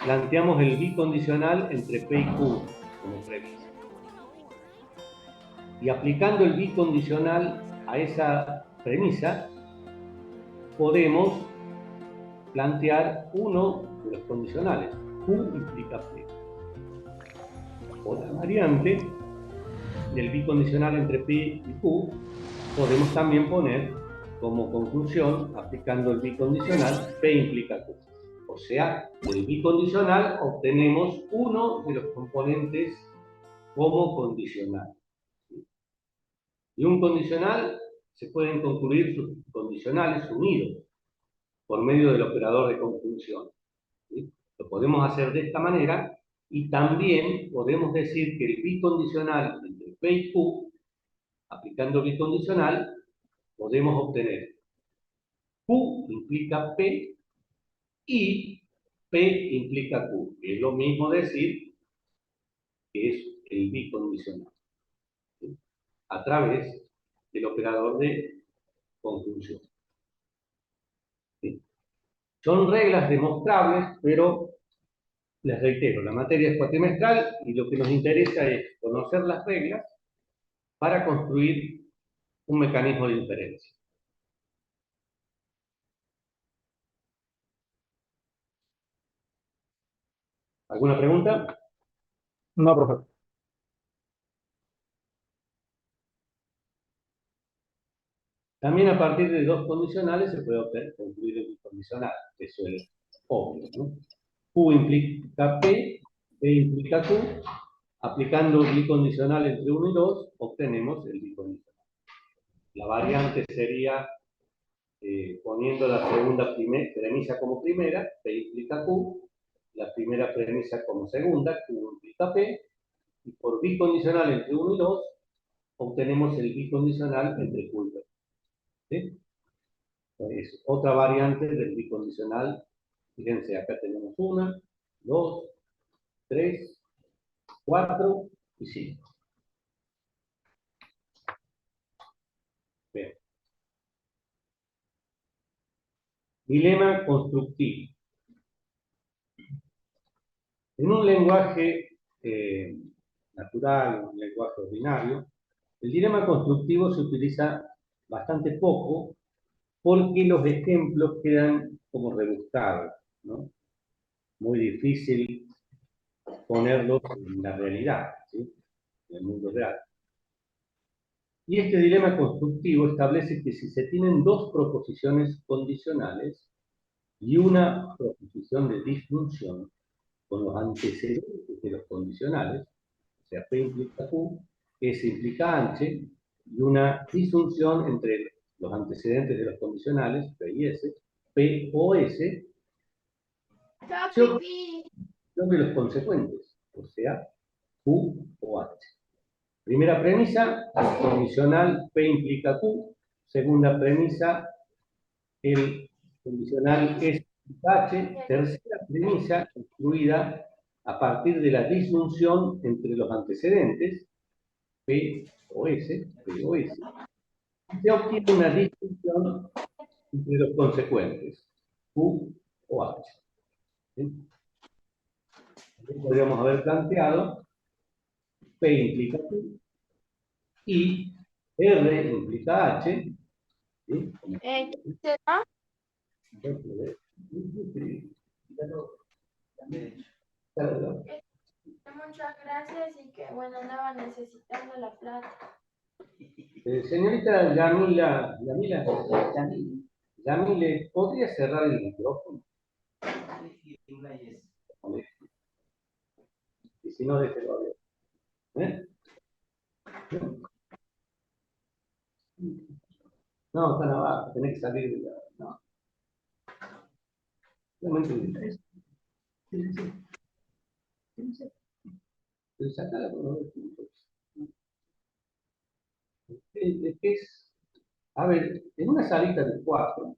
planteamos el bicondicional entre P y Q como premisa. Y aplicando el bicondicional a esa premisa, podemos plantear uno de los condicionales. Q implica P. Otra variante del bicondicional entre P y Q, podemos también poner como conclusión, aplicando el bicondicional, P implica Q. O sea, del bicondicional obtenemos uno de los componentes como condicional. Y un condicional se pueden concluir sus condicionales unidos por medio del operador de conjunción. ¿Sí? Lo podemos hacer de esta manera y también podemos decir que el bicondicional entre P y Q, aplicando bicondicional, podemos obtener Q implica P y P implica Q. Es lo mismo decir que es el bicondicional, ¿sí? A través del operador de conjunción. ¿Sí? Son reglas demostrables, pero les reitero, la materia es cuatrimestral y lo que nos interesa es conocer las reglas para construir un mecanismo de inferencia. ¿Alguna pregunta? No, profe. También a partir de dos condicionales se puede concluir el bicondicional. Eso es obvio, ¿no? Q implica P, P implica Q. Aplicando el bicondicional entre 1 y 2, obtenemos el bicondicional. La variante sería poniendo la segunda premisa como primera, P implica Q, la primera premisa como segunda, Q implica P, y por bicondicional entre 1 y 2, obtenemos el bicondicional entre Q y P. ¿Sí? Es otra variante del bicondicional. Fíjense, acá tenemos 1, 2, 3, 4 y 5. Bien. Dilema constructivo. En un lenguaje natural, un lenguaje ordinario, el dilema constructivo se utiliza bastante poco porque los ejemplos quedan como rebuscados, ¿no? Muy difícil ponerlos en la realidad, ¿sí? En el mundo real. Y este dilema constructivo establece que si se tienen dos proposiciones condicionales y una proposición de disjunción con los antecedentes de los condicionales, o sea, P implica Q, S implica H, y una disjunción entre los antecedentes de los condicionales, P y S, P o S, son de los consecuentes, o sea, Q o H. Primera premisa, condicional P implica Q. Segunda premisa, el condicional S implica H. Tercera premisa, construida a partir de la disyunción entre los antecedentes, P o S, se obtiene una disyunción entre los consecuentes, Q o H. ¿Sí? Podríamos haber planteado P implica Q y R implica H. ¿Sí? ¿Será? Muchas gracias y que bueno, andaba necesitando la plata. Señorita Yamile, ¿podría cerrar el micrófono? Y si no, déjelo abierto. ¿Eh? No, están abajo, tenés que salir de la... No. Realmente, pero sacala por los 2 puntos. Es que es... A ver, en una salita de 4,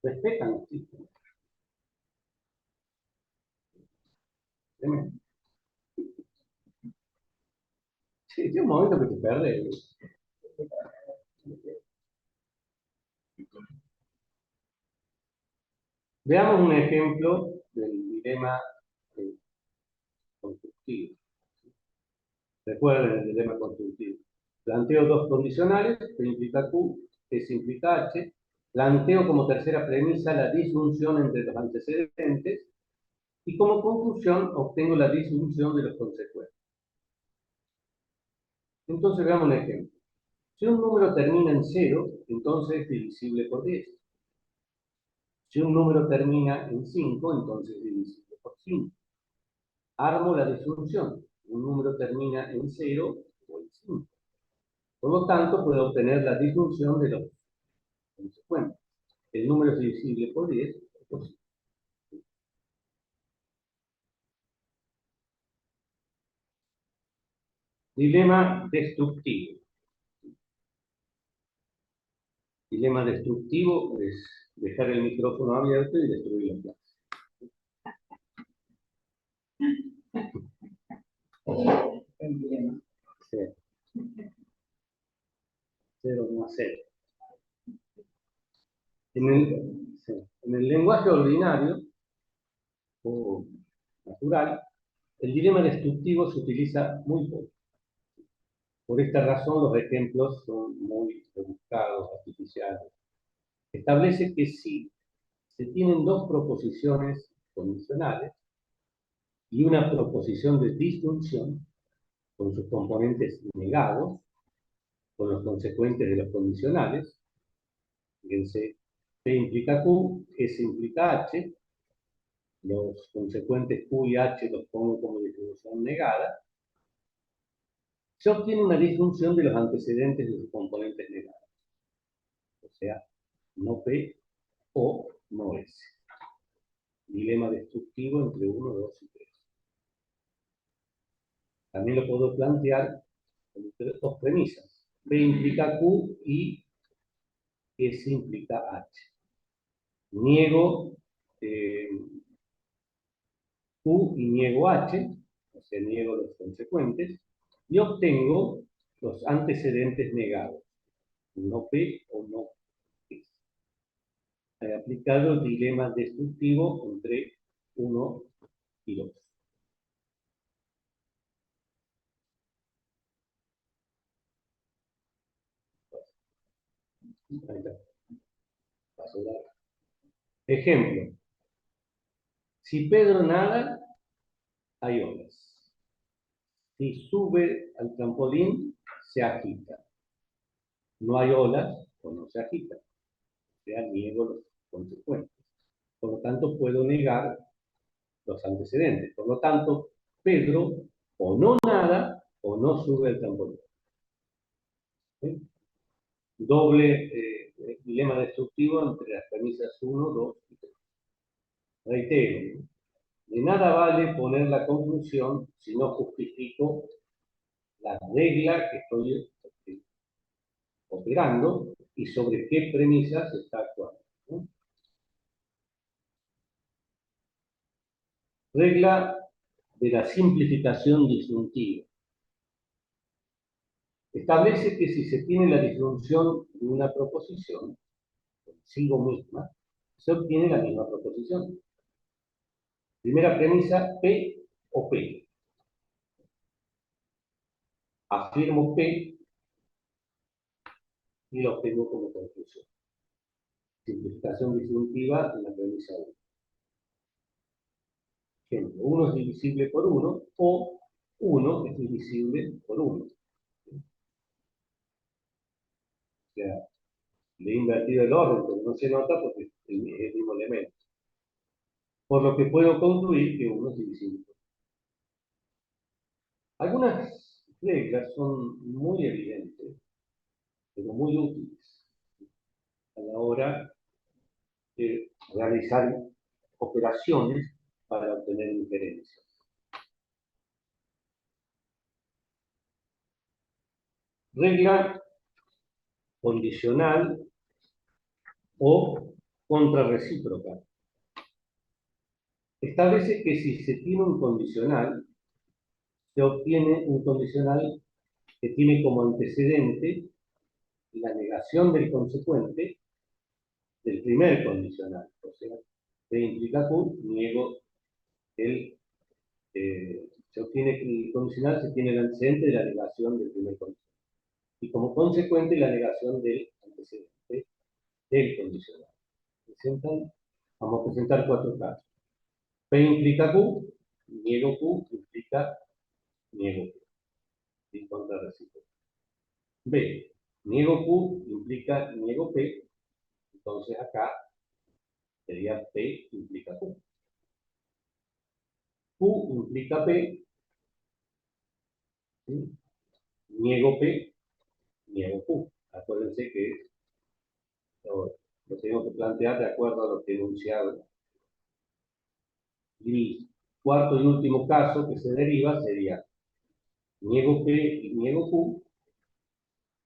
respetan los títulos. Tremendo. Sí, tiene un momento que te perdés. Veamos un ejemplo del dilema constructivo. Recuerden el dilema constructivo. Planteo 2 condicionales, P implica Q, S implica H. Planteo como tercera premisa la disyunción entre los antecedentes y como conclusión obtengo la disyunción de los consecuentes. Entonces veamos un ejemplo. Si un número termina en 0, entonces es divisible por 10. Si un número termina en 5, entonces es divisible por 5. Armo la disyunción. Un número termina en 0 o en 5. Por lo tanto, puedo obtener la disyunción de los consecuentes. El número es divisible por 10 o por 5. Dilema destructivo. Dilema destructivo es dejar el micrófono abierto y destruir la clase. El dilema. Sí. 0 más 0. En el lenguaje ordinario o natural, el dilema destructivo se utiliza muy poco. Por esta razón, los ejemplos son muy rebuscados, artificiales. Establece que si se tienen 2 proposiciones condicionales y una proposición de disyunción con sus componentes negados, con los consecuentes de los condicionales, fíjense, P implica Q, S implica H, los consecuentes Q y H los pongo como distribución negada, se obtiene una disjunción de los antecedentes de sus componentes negados. O sea, no P o no S. Dilema destructivo entre 1, 2 y 3. También lo puedo plantear con 2 premisas. P implica Q y S implica H. Niego Q y niego H, o sea, niego los consecuentes, y obtengo los antecedentes negados, no P o no S. He aplicado el dilema destructivo entre 1 y 2. Ahí está. Paso largo. Ejemplo. Si Pedro nada, hay olas. Si sube al trampolín, se agita. No hay olas o no se agita. O sea, niego los consecuentes. Por lo tanto, puedo negar los antecedentes. Por lo tanto, Pedro o no nada o no sube al trampolín. ¿Sí? Doble dilema destructivo entre las premisas 1, 2 y 3. Reitero, de nada vale poner la conclusión si no justifico la regla que estoy operando y sobre qué premisas está actuando. ¿No? Regla de la simplificación disyuntiva. Establece que si se tiene la disyunción de una proposición, consigo misma, se obtiene la misma proposición. Primera premisa, P o P. Afirmo P y lo obtengo como conclusión. Simplificación disyuntiva en la premisa 1. Ejemplo, 1 es divisible por 1 o 1 es divisible por 1. O sea, le he invertido el orden, pero no se nota porque es el mismo elemento. Por lo que puedo concluir que 1 es divisible por 1. Algunas reglas son muy evidentes, pero muy útiles. la hora de realizar operaciones para obtener inferencias. Regla condicional o contrarrecíproca. Establece que si se tiene un condicional, se obtiene un condicional que tiene como antecedente la negación del consecuente del primer condicional. O sea, P implica Q, niego se obtiene el condicional, se tiene el antecedente de la negación del primer condicional. Y como consecuente, la negación del antecedente del condicional. Vamos a presentar 4 casos. P implica Q, niego Q implica niego Q. Y contrarrecíproco. B, niego Q implica niego P, entonces acá sería P implica Q. Q implica P, ¿sí? Niego P, niego Q. Acuérdense que lo tengo que plantear de acuerdo a lo que he enunciado. Y cuarto y último caso que se deriva sería niego P y niego Q,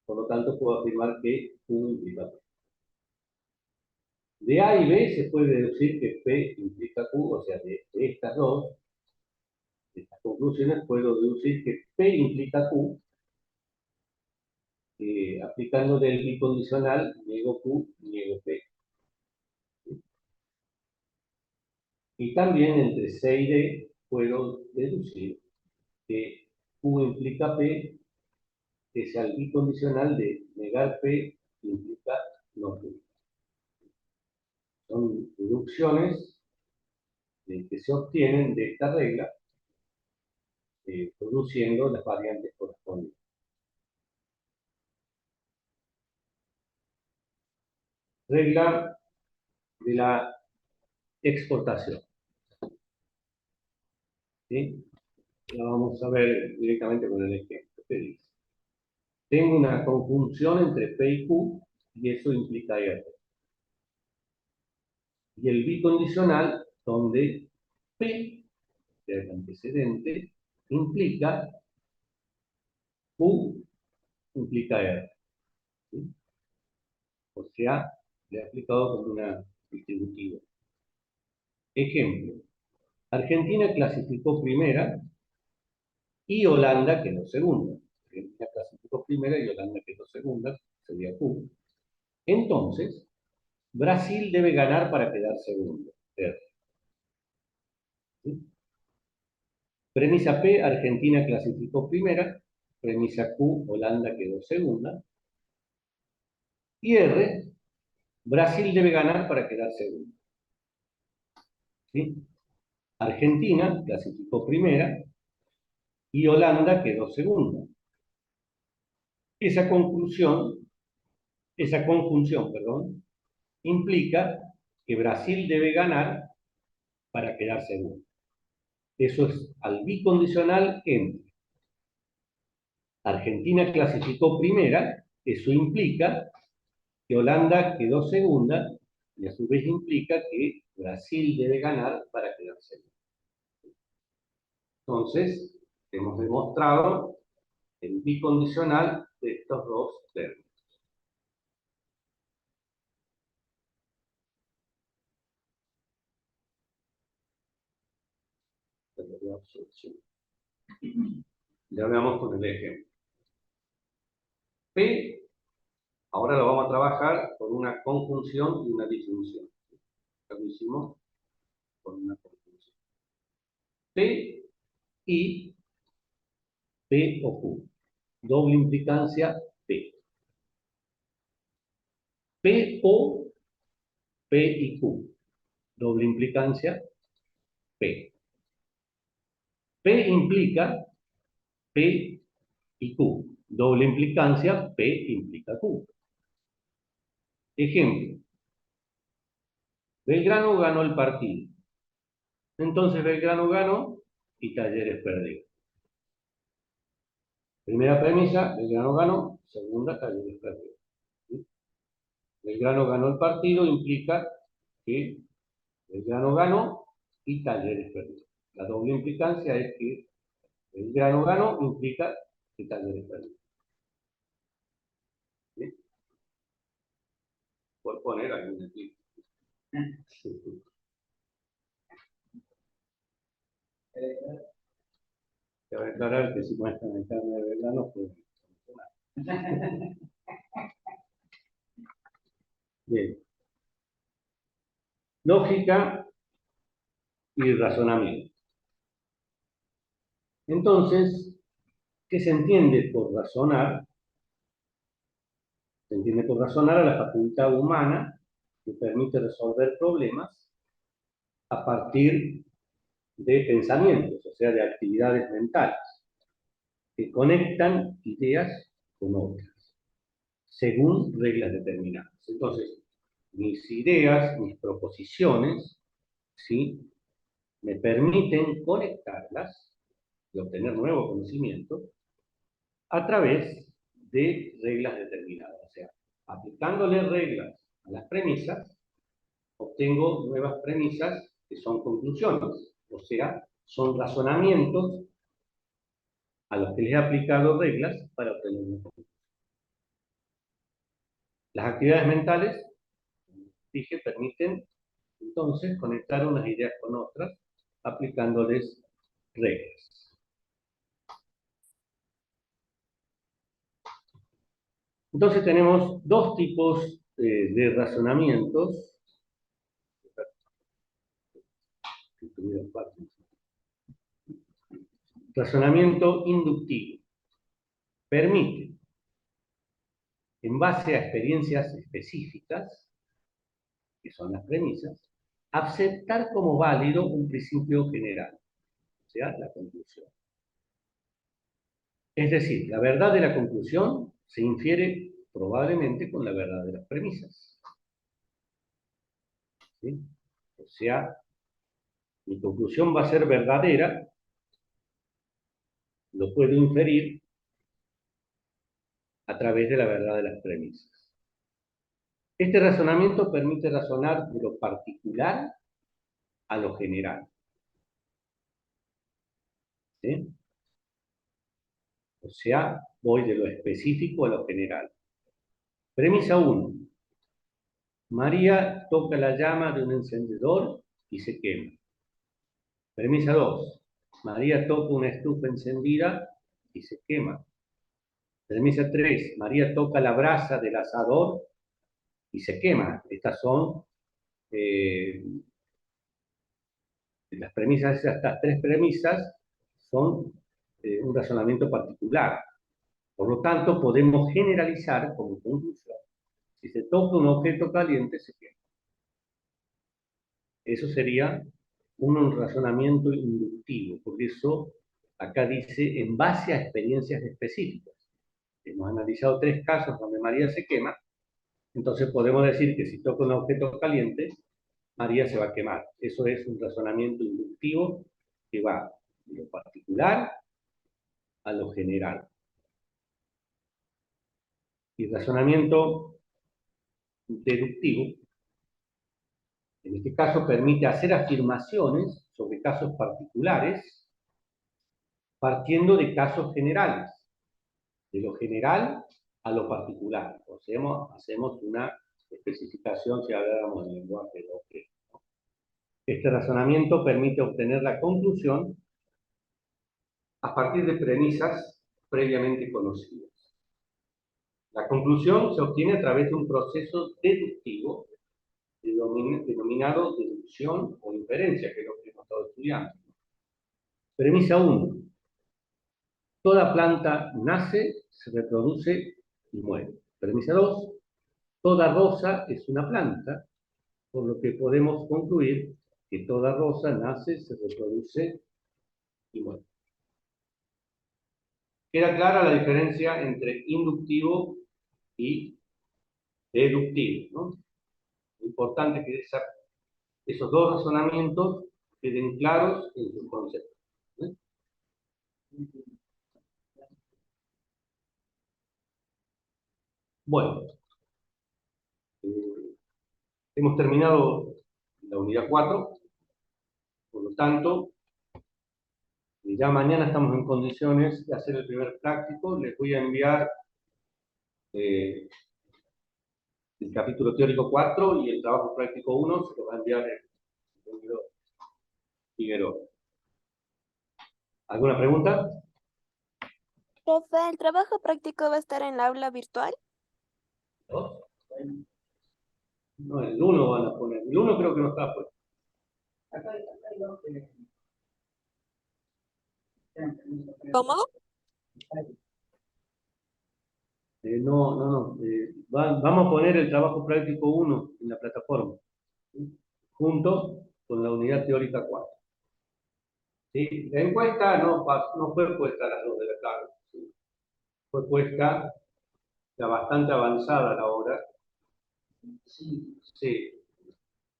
por lo tanto puedo afirmar que Q implica P. De A y B se puede deducir que P implica Q, o sea, de estas conclusiones puedo deducir que P implica Q, aplicando del bicondicional niego Q, niego P. Y también entre C y D puedo deducir que Q implica P, que sea el bicondicional de negar P implica no P. Son deducciones que se obtienen de esta regla, produciendo las variantes correspondientes. Regla de la exportación. ¿Sí? La vamos a ver directamente con el ejemplo. ¿Qué dice? Tengo una conjunción entre P y Q, y eso implica R. Y el bicondicional, donde P, que es el antecedente, implica Q, implica R. ¿Sí? O sea, le he aplicado como una distributiva. Ejemplo. Argentina clasificó primera y Holanda quedó segunda. Argentina clasificó primera y Holanda quedó segunda, sería Q. Entonces, Brasil debe ganar para quedar segundo. R. ¿Sí? Premisa P, Argentina clasificó primera. Premisa Q, Holanda quedó segunda. Y R, Brasil debe ganar para quedar segundo. ¿Sí? Argentina clasificó primera y Holanda quedó segunda. Esa conjunción, implica que Brasil debe ganar para quedar segundo. Eso es al bicondicional entre Argentina clasificó primera, eso implica que Holanda quedó segunda, y a su vez implica que Brasil debe ganar para quedar segundo. Entonces, hemos demostrado el bicondicional de estos dos términos. Ya veamos con el ejemplo. P, ahora lo vamos a trabajar con una conjunción y una disyunción. Lo hicimos con una conjunción. P y P o Q. Doble implicancia P. P o P y Q. Doble implicancia P. P implica P y Q. Doble implicancia P implica Q. Ejemplo. Belgrano ganó el partido. Entonces Belgrano ganó y Talleres perdió. Primera premisa, Belgrano ganó. Segunda, Talleres perdió. ¿Sí? Belgrano ganó el partido implica que Belgrano ganó y Talleres perdió. La doble implicancia es que Belgrano ganó implica que Talleres perdió. ¿Sí? Por poner algún ejemplo. Te voy a aclarar que si muestran el carne de Belgrano fue. Bien. Lógica y razonamiento. Entonces, ¿qué se entiende por razonar? Se entiende por razonar a la facultad humana que permite resolver problemas a partir de pensamientos, o sea, de actividades mentales, que conectan ideas con otras, según reglas determinadas. Entonces, mis ideas, mis proposiciones, ¿sí?, me permiten conectarlas y obtener nuevo conocimiento a través de reglas determinadas. O sea, aplicándole reglas a las premisas, obtengo nuevas premisas que son conclusiones. O sea, son razonamientos a los que les he aplicado reglas para obtener una conclusión. Las actividades mentales, dije, permiten entonces conectar unas ideas con otras aplicándoles reglas. Entonces tenemos dos tipos de razonamientos. Razonamiento inductivo. Permite, en base a experiencias específicas, que son las premisas, aceptar como válido un principio general, o sea, la conclusión. Es decir, la verdad de la conclusión se infiere probablemente con la verdad de las premisas. ¿Sí? O sea, mi conclusión va a ser verdadera, lo puedo inferir a través de la verdad de las premisas. Este razonamiento permite razonar de lo particular a lo general. ¿Sí? O sea, voy de lo específico a lo general. Premisa 1. María toca la llama de un encendedor y se quema. Premisa 2. María toca una estufa encendida y se quema. Premisa 3. María toca la brasa del asador y se quema. Estas son las premisas, estas tres premisas son un razonamiento particular. Por lo tanto, podemos generalizar como conclusión. Si se toca un objeto caliente, se quema. Eso sería un razonamiento inductivo. Por eso, acá dice, en base a experiencias específicas. Hemos analizado 3 casos donde María se quema. Entonces podemos decir que si toca un objeto caliente, María se va a quemar. Eso es un razonamiento inductivo que va de lo particular a lo general. Y razonamiento deductivo, en este caso, permite hacer afirmaciones sobre casos particulares partiendo de casos generales, de lo general a lo particular. O sea, hacemos una especificación si habláramos del lenguaje de objetos. Este razonamiento permite obtener la conclusión a partir de premisas previamente conocidas. La conclusión se obtiene a través de un proceso deductivo denominado deducción o inferencia, que es lo que hemos estado estudiando. Premisa 1. Toda planta nace, se reproduce y muere. Premisa 2. Toda rosa es una planta, por lo que podemos concluir que toda rosa nace, se reproduce y muere. Queda clara la diferencia entre inductivo y deductivo, ¿no? Lo importante es que esos dos razonamientos queden claros en sus conceptos. ¿Eh? Bueno, Hemos terminado la unidad 4, por lo tanto, ya mañana estamos en condiciones de hacer el primer práctico. Les voy a enviar el capítulo teórico 4 y el trabajo práctico 1, se lo va a enviar el ingeniero Figueroa. ¿Alguna pregunta? Profe, ¿el trabajo práctico va a estar en la aula virtual? ¿Dos? No, el 1 van a poner. El 1 creo que no está puesto. Acá hay dos que tienen permiso, creo. ¿Cómo? Vamos a poner el trabajo práctico 1 en la plataforma, ¿sí? Junto con la unidad teórica 4. ¿Sí? La encuesta no fue puesta a las 2 de la tarde, ¿sí? Fue puesta ya bastante avanzada la hora. Sí.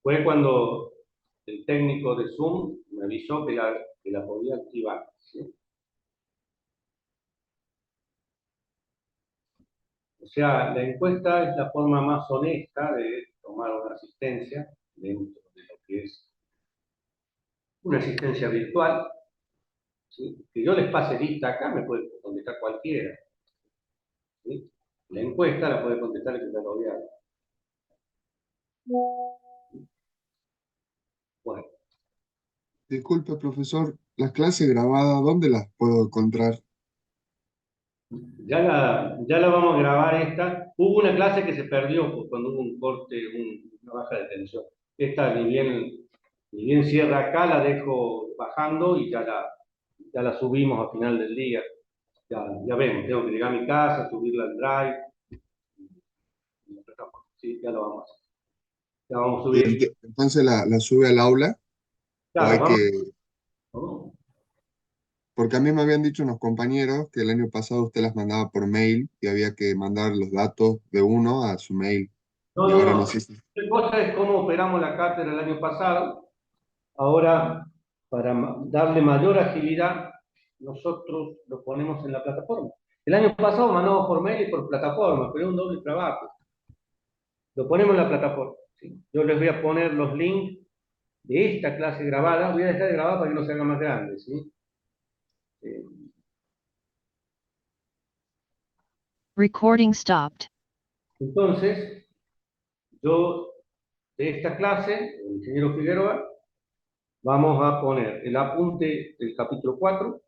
Fue cuando el técnico de Zoom me avisó que la podía activar, ¿sí? O sea, la encuesta es la forma más honesta de tomar una asistencia dentro de lo que es una asistencia virtual, ¿sí? Que yo les pase lista acá, me puede contestar cualquiera, ¿sí? La encuesta la puede contestar el secretariado. Bueno, Disculpe, profesor, las clases grabadas, ¿dónde las puedo encontrar? ya la vamos a grabar esta. Hubo una clase que se perdió cuando hubo un corte, una baja de tensión. Esta ni bien cierra acá, la dejo bajando y ya la subimos a final del día. Ya vemos, tengo que llegar a mi casa, subirla al Drive. Sí, ya lo vamos a hacer. Ya vamos a Y subir. entonces la sube al aula, o Claro, hay vamos. que... Porque a mí me habían dicho unos compañeros que el año pasado usted las mandaba por mail y había que mandar los datos de uno a su mail. Y ahora no sé si... La cosa es cómo operamos la cátedra el año pasado. Ahora, para darle mayor agilidad, nosotros lo ponemos en la plataforma. El año pasado mandamos por mail y por plataforma, pero es un doble trabajo. Lo ponemos en la plataforma, ¿sí? Yo les voy a poner los links de esta clase grabada. Voy a dejar de grabar para que no se haga más grande, ¿sí? Recording stopped. Entonces, yo de esta clase, el ingeniero Figueroa, vamos a poner el apunte del capítulo 4,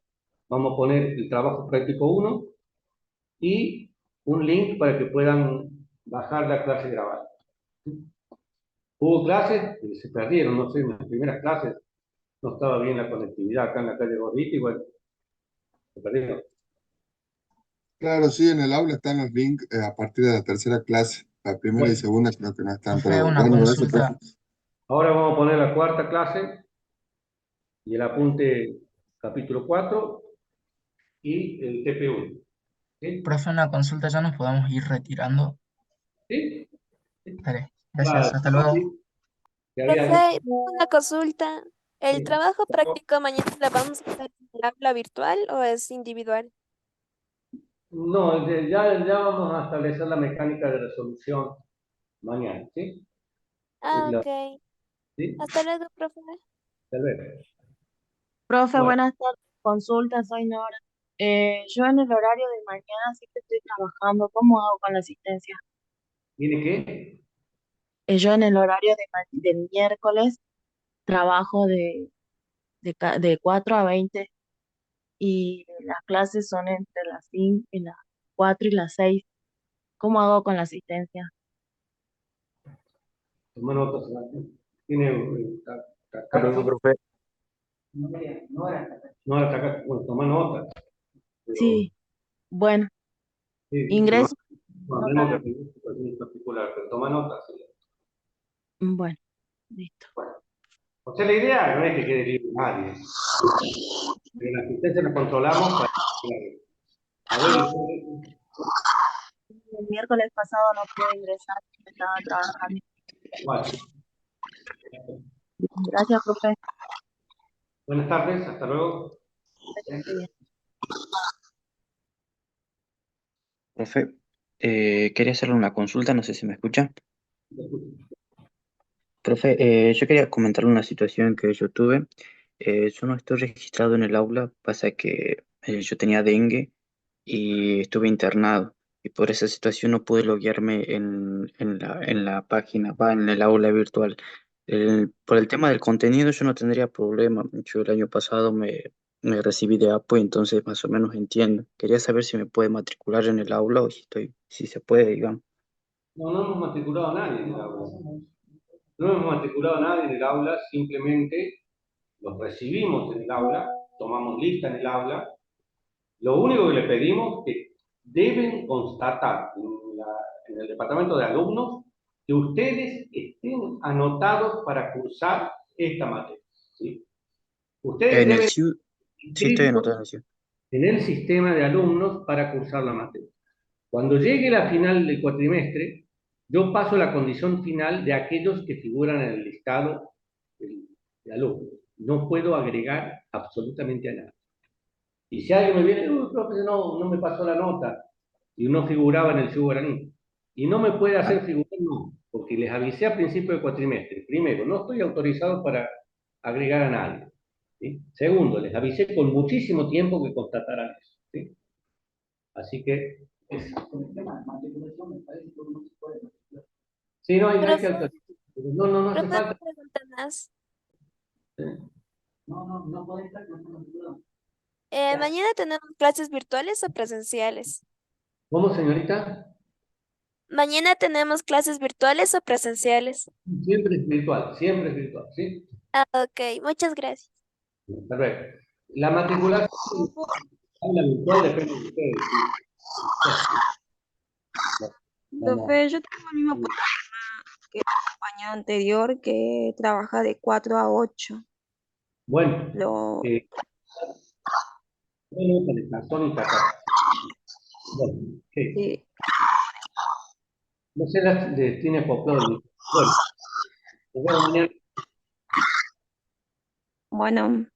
vamos a poner el trabajo práctico 1 y un link para que puedan bajar la clase grabada. Hubo clases que se perdieron, no sé, en las primeras clases no estaba bien la conectividad acá en la calle Gordita y bueno, se perdieron. Claro, sí, en el aula están los links a partir de la tercera clase. La primera y Bueno, segunda creo que no están, Profe, pero una bueno, gracias, consulta. profe. ahora vamos a poner la cuarta clase y el apunte capítulo 4 y el TP1. ¿Sí? Profe, una consulta, ya nos podemos ir retirando. ¿Sí? Dale, gracias, hasta luego. Profe, una consulta. ¿El trabajo práctico mañana lo vamos a hacer en el aula virtual o es individual? No, ya vamos a establecer la mecánica de resolución mañana, ¿sí? Ah, ok. ¿Sí? Hasta luego, profe. Hasta luego. Profe, Bueno. buenas tardes. Consulta, soy Nora. Yo en el horario de mañana sí que estoy trabajando. ¿Cómo hago con la asistencia? ¿Tiene qué? Yo en el horario del miércoles trabajo de 4 a 20 y las clases son entre las 5 y las 4 y las 6. ¿Cómo hago con la asistencia? Toma nota, Sebastián. ¿Tiene Perdón, caso? profe. No era acá. Bueno, toma nota. Pero, Sí, bueno, sí, ingreso. no tenemos que pedir situación en particular, pero toma nota. Sí. Bueno, listo. Bueno. O sea, la idea no es que quede libre nadie. En la asistencia nos controlamos para... A ver, El miércoles pasado no pude ingresar, estaba trabajando. vale. Gracias, profe. Buenas tardes, hasta luego. Profe, quería hacerle una consulta, no sé si me escucha. Profe, yo quería comentarle una situación que yo tuve. Yo no estoy registrado en el aula, pasa que yo tenía dengue y estuve internado. Y por esa situación no pude loguearme en la página, va en el aula virtual. Por el tema del contenido yo no tendría problema. Yo el año pasado me recibí de APO y entonces más o menos entiendo. Quería saber si me puede matricular en el aula o si se puede, digamos. No, no hemos matriculado a nadie en el aula. No hemos matriculado a nadie en el aula, simplemente los recibimos en el aula, tomamos lista en el aula. Lo único que le pedimos es que deben constatar en el departamento de alumnos que ustedes estén anotados para cursar esta materia. ¿Sí? Ustedes En el deben CIU, sí estoy inscritos anotado en el CIU. en el sistema de alumnos para cursar la materia. Cuando llegue la final del cuatrimestre, yo paso la condición final de aquellos que figuran en el listado de alumnos. No puedo agregar absolutamente a nadie. Y si alguien me viene, uy, profe, no me pasó la nota y no figuraba en el CIU Guaraní. Y no me puede hacer figurar, no, porque les avisé a principio de cuatrimestre. Primero, no estoy autorizado para agregar a nadie. ¿Sí? Segundo, les avisé con muchísimo tiempo que constataran eso. ¿Sí? Así que Con el tema de matriculación me parece que uno se puede matricular. sí, no hay que Profe, autorizar. No hace profe, una falta. pregunta más. No puede estar, no está matriculado. Mañana tenemos clases virtuales o presenciales. ¿Cómo, señorita? Mañana tenemos clases virtuales o presenciales. Siempre es virtual, ¿sí? Ah, ok, muchas gracias. Perfecto. La matriculación en la virtual depende de ustedes. Profe, yo tengo el mismo problema que el compañero anterior que trabaja de 4 a 8. Bueno, Lo, bueno, con el cartón y cacao. Bueno, ¿qué? sí, No sé, tiene acoplado el micrófono. Bueno, nos vemos mañana. bueno.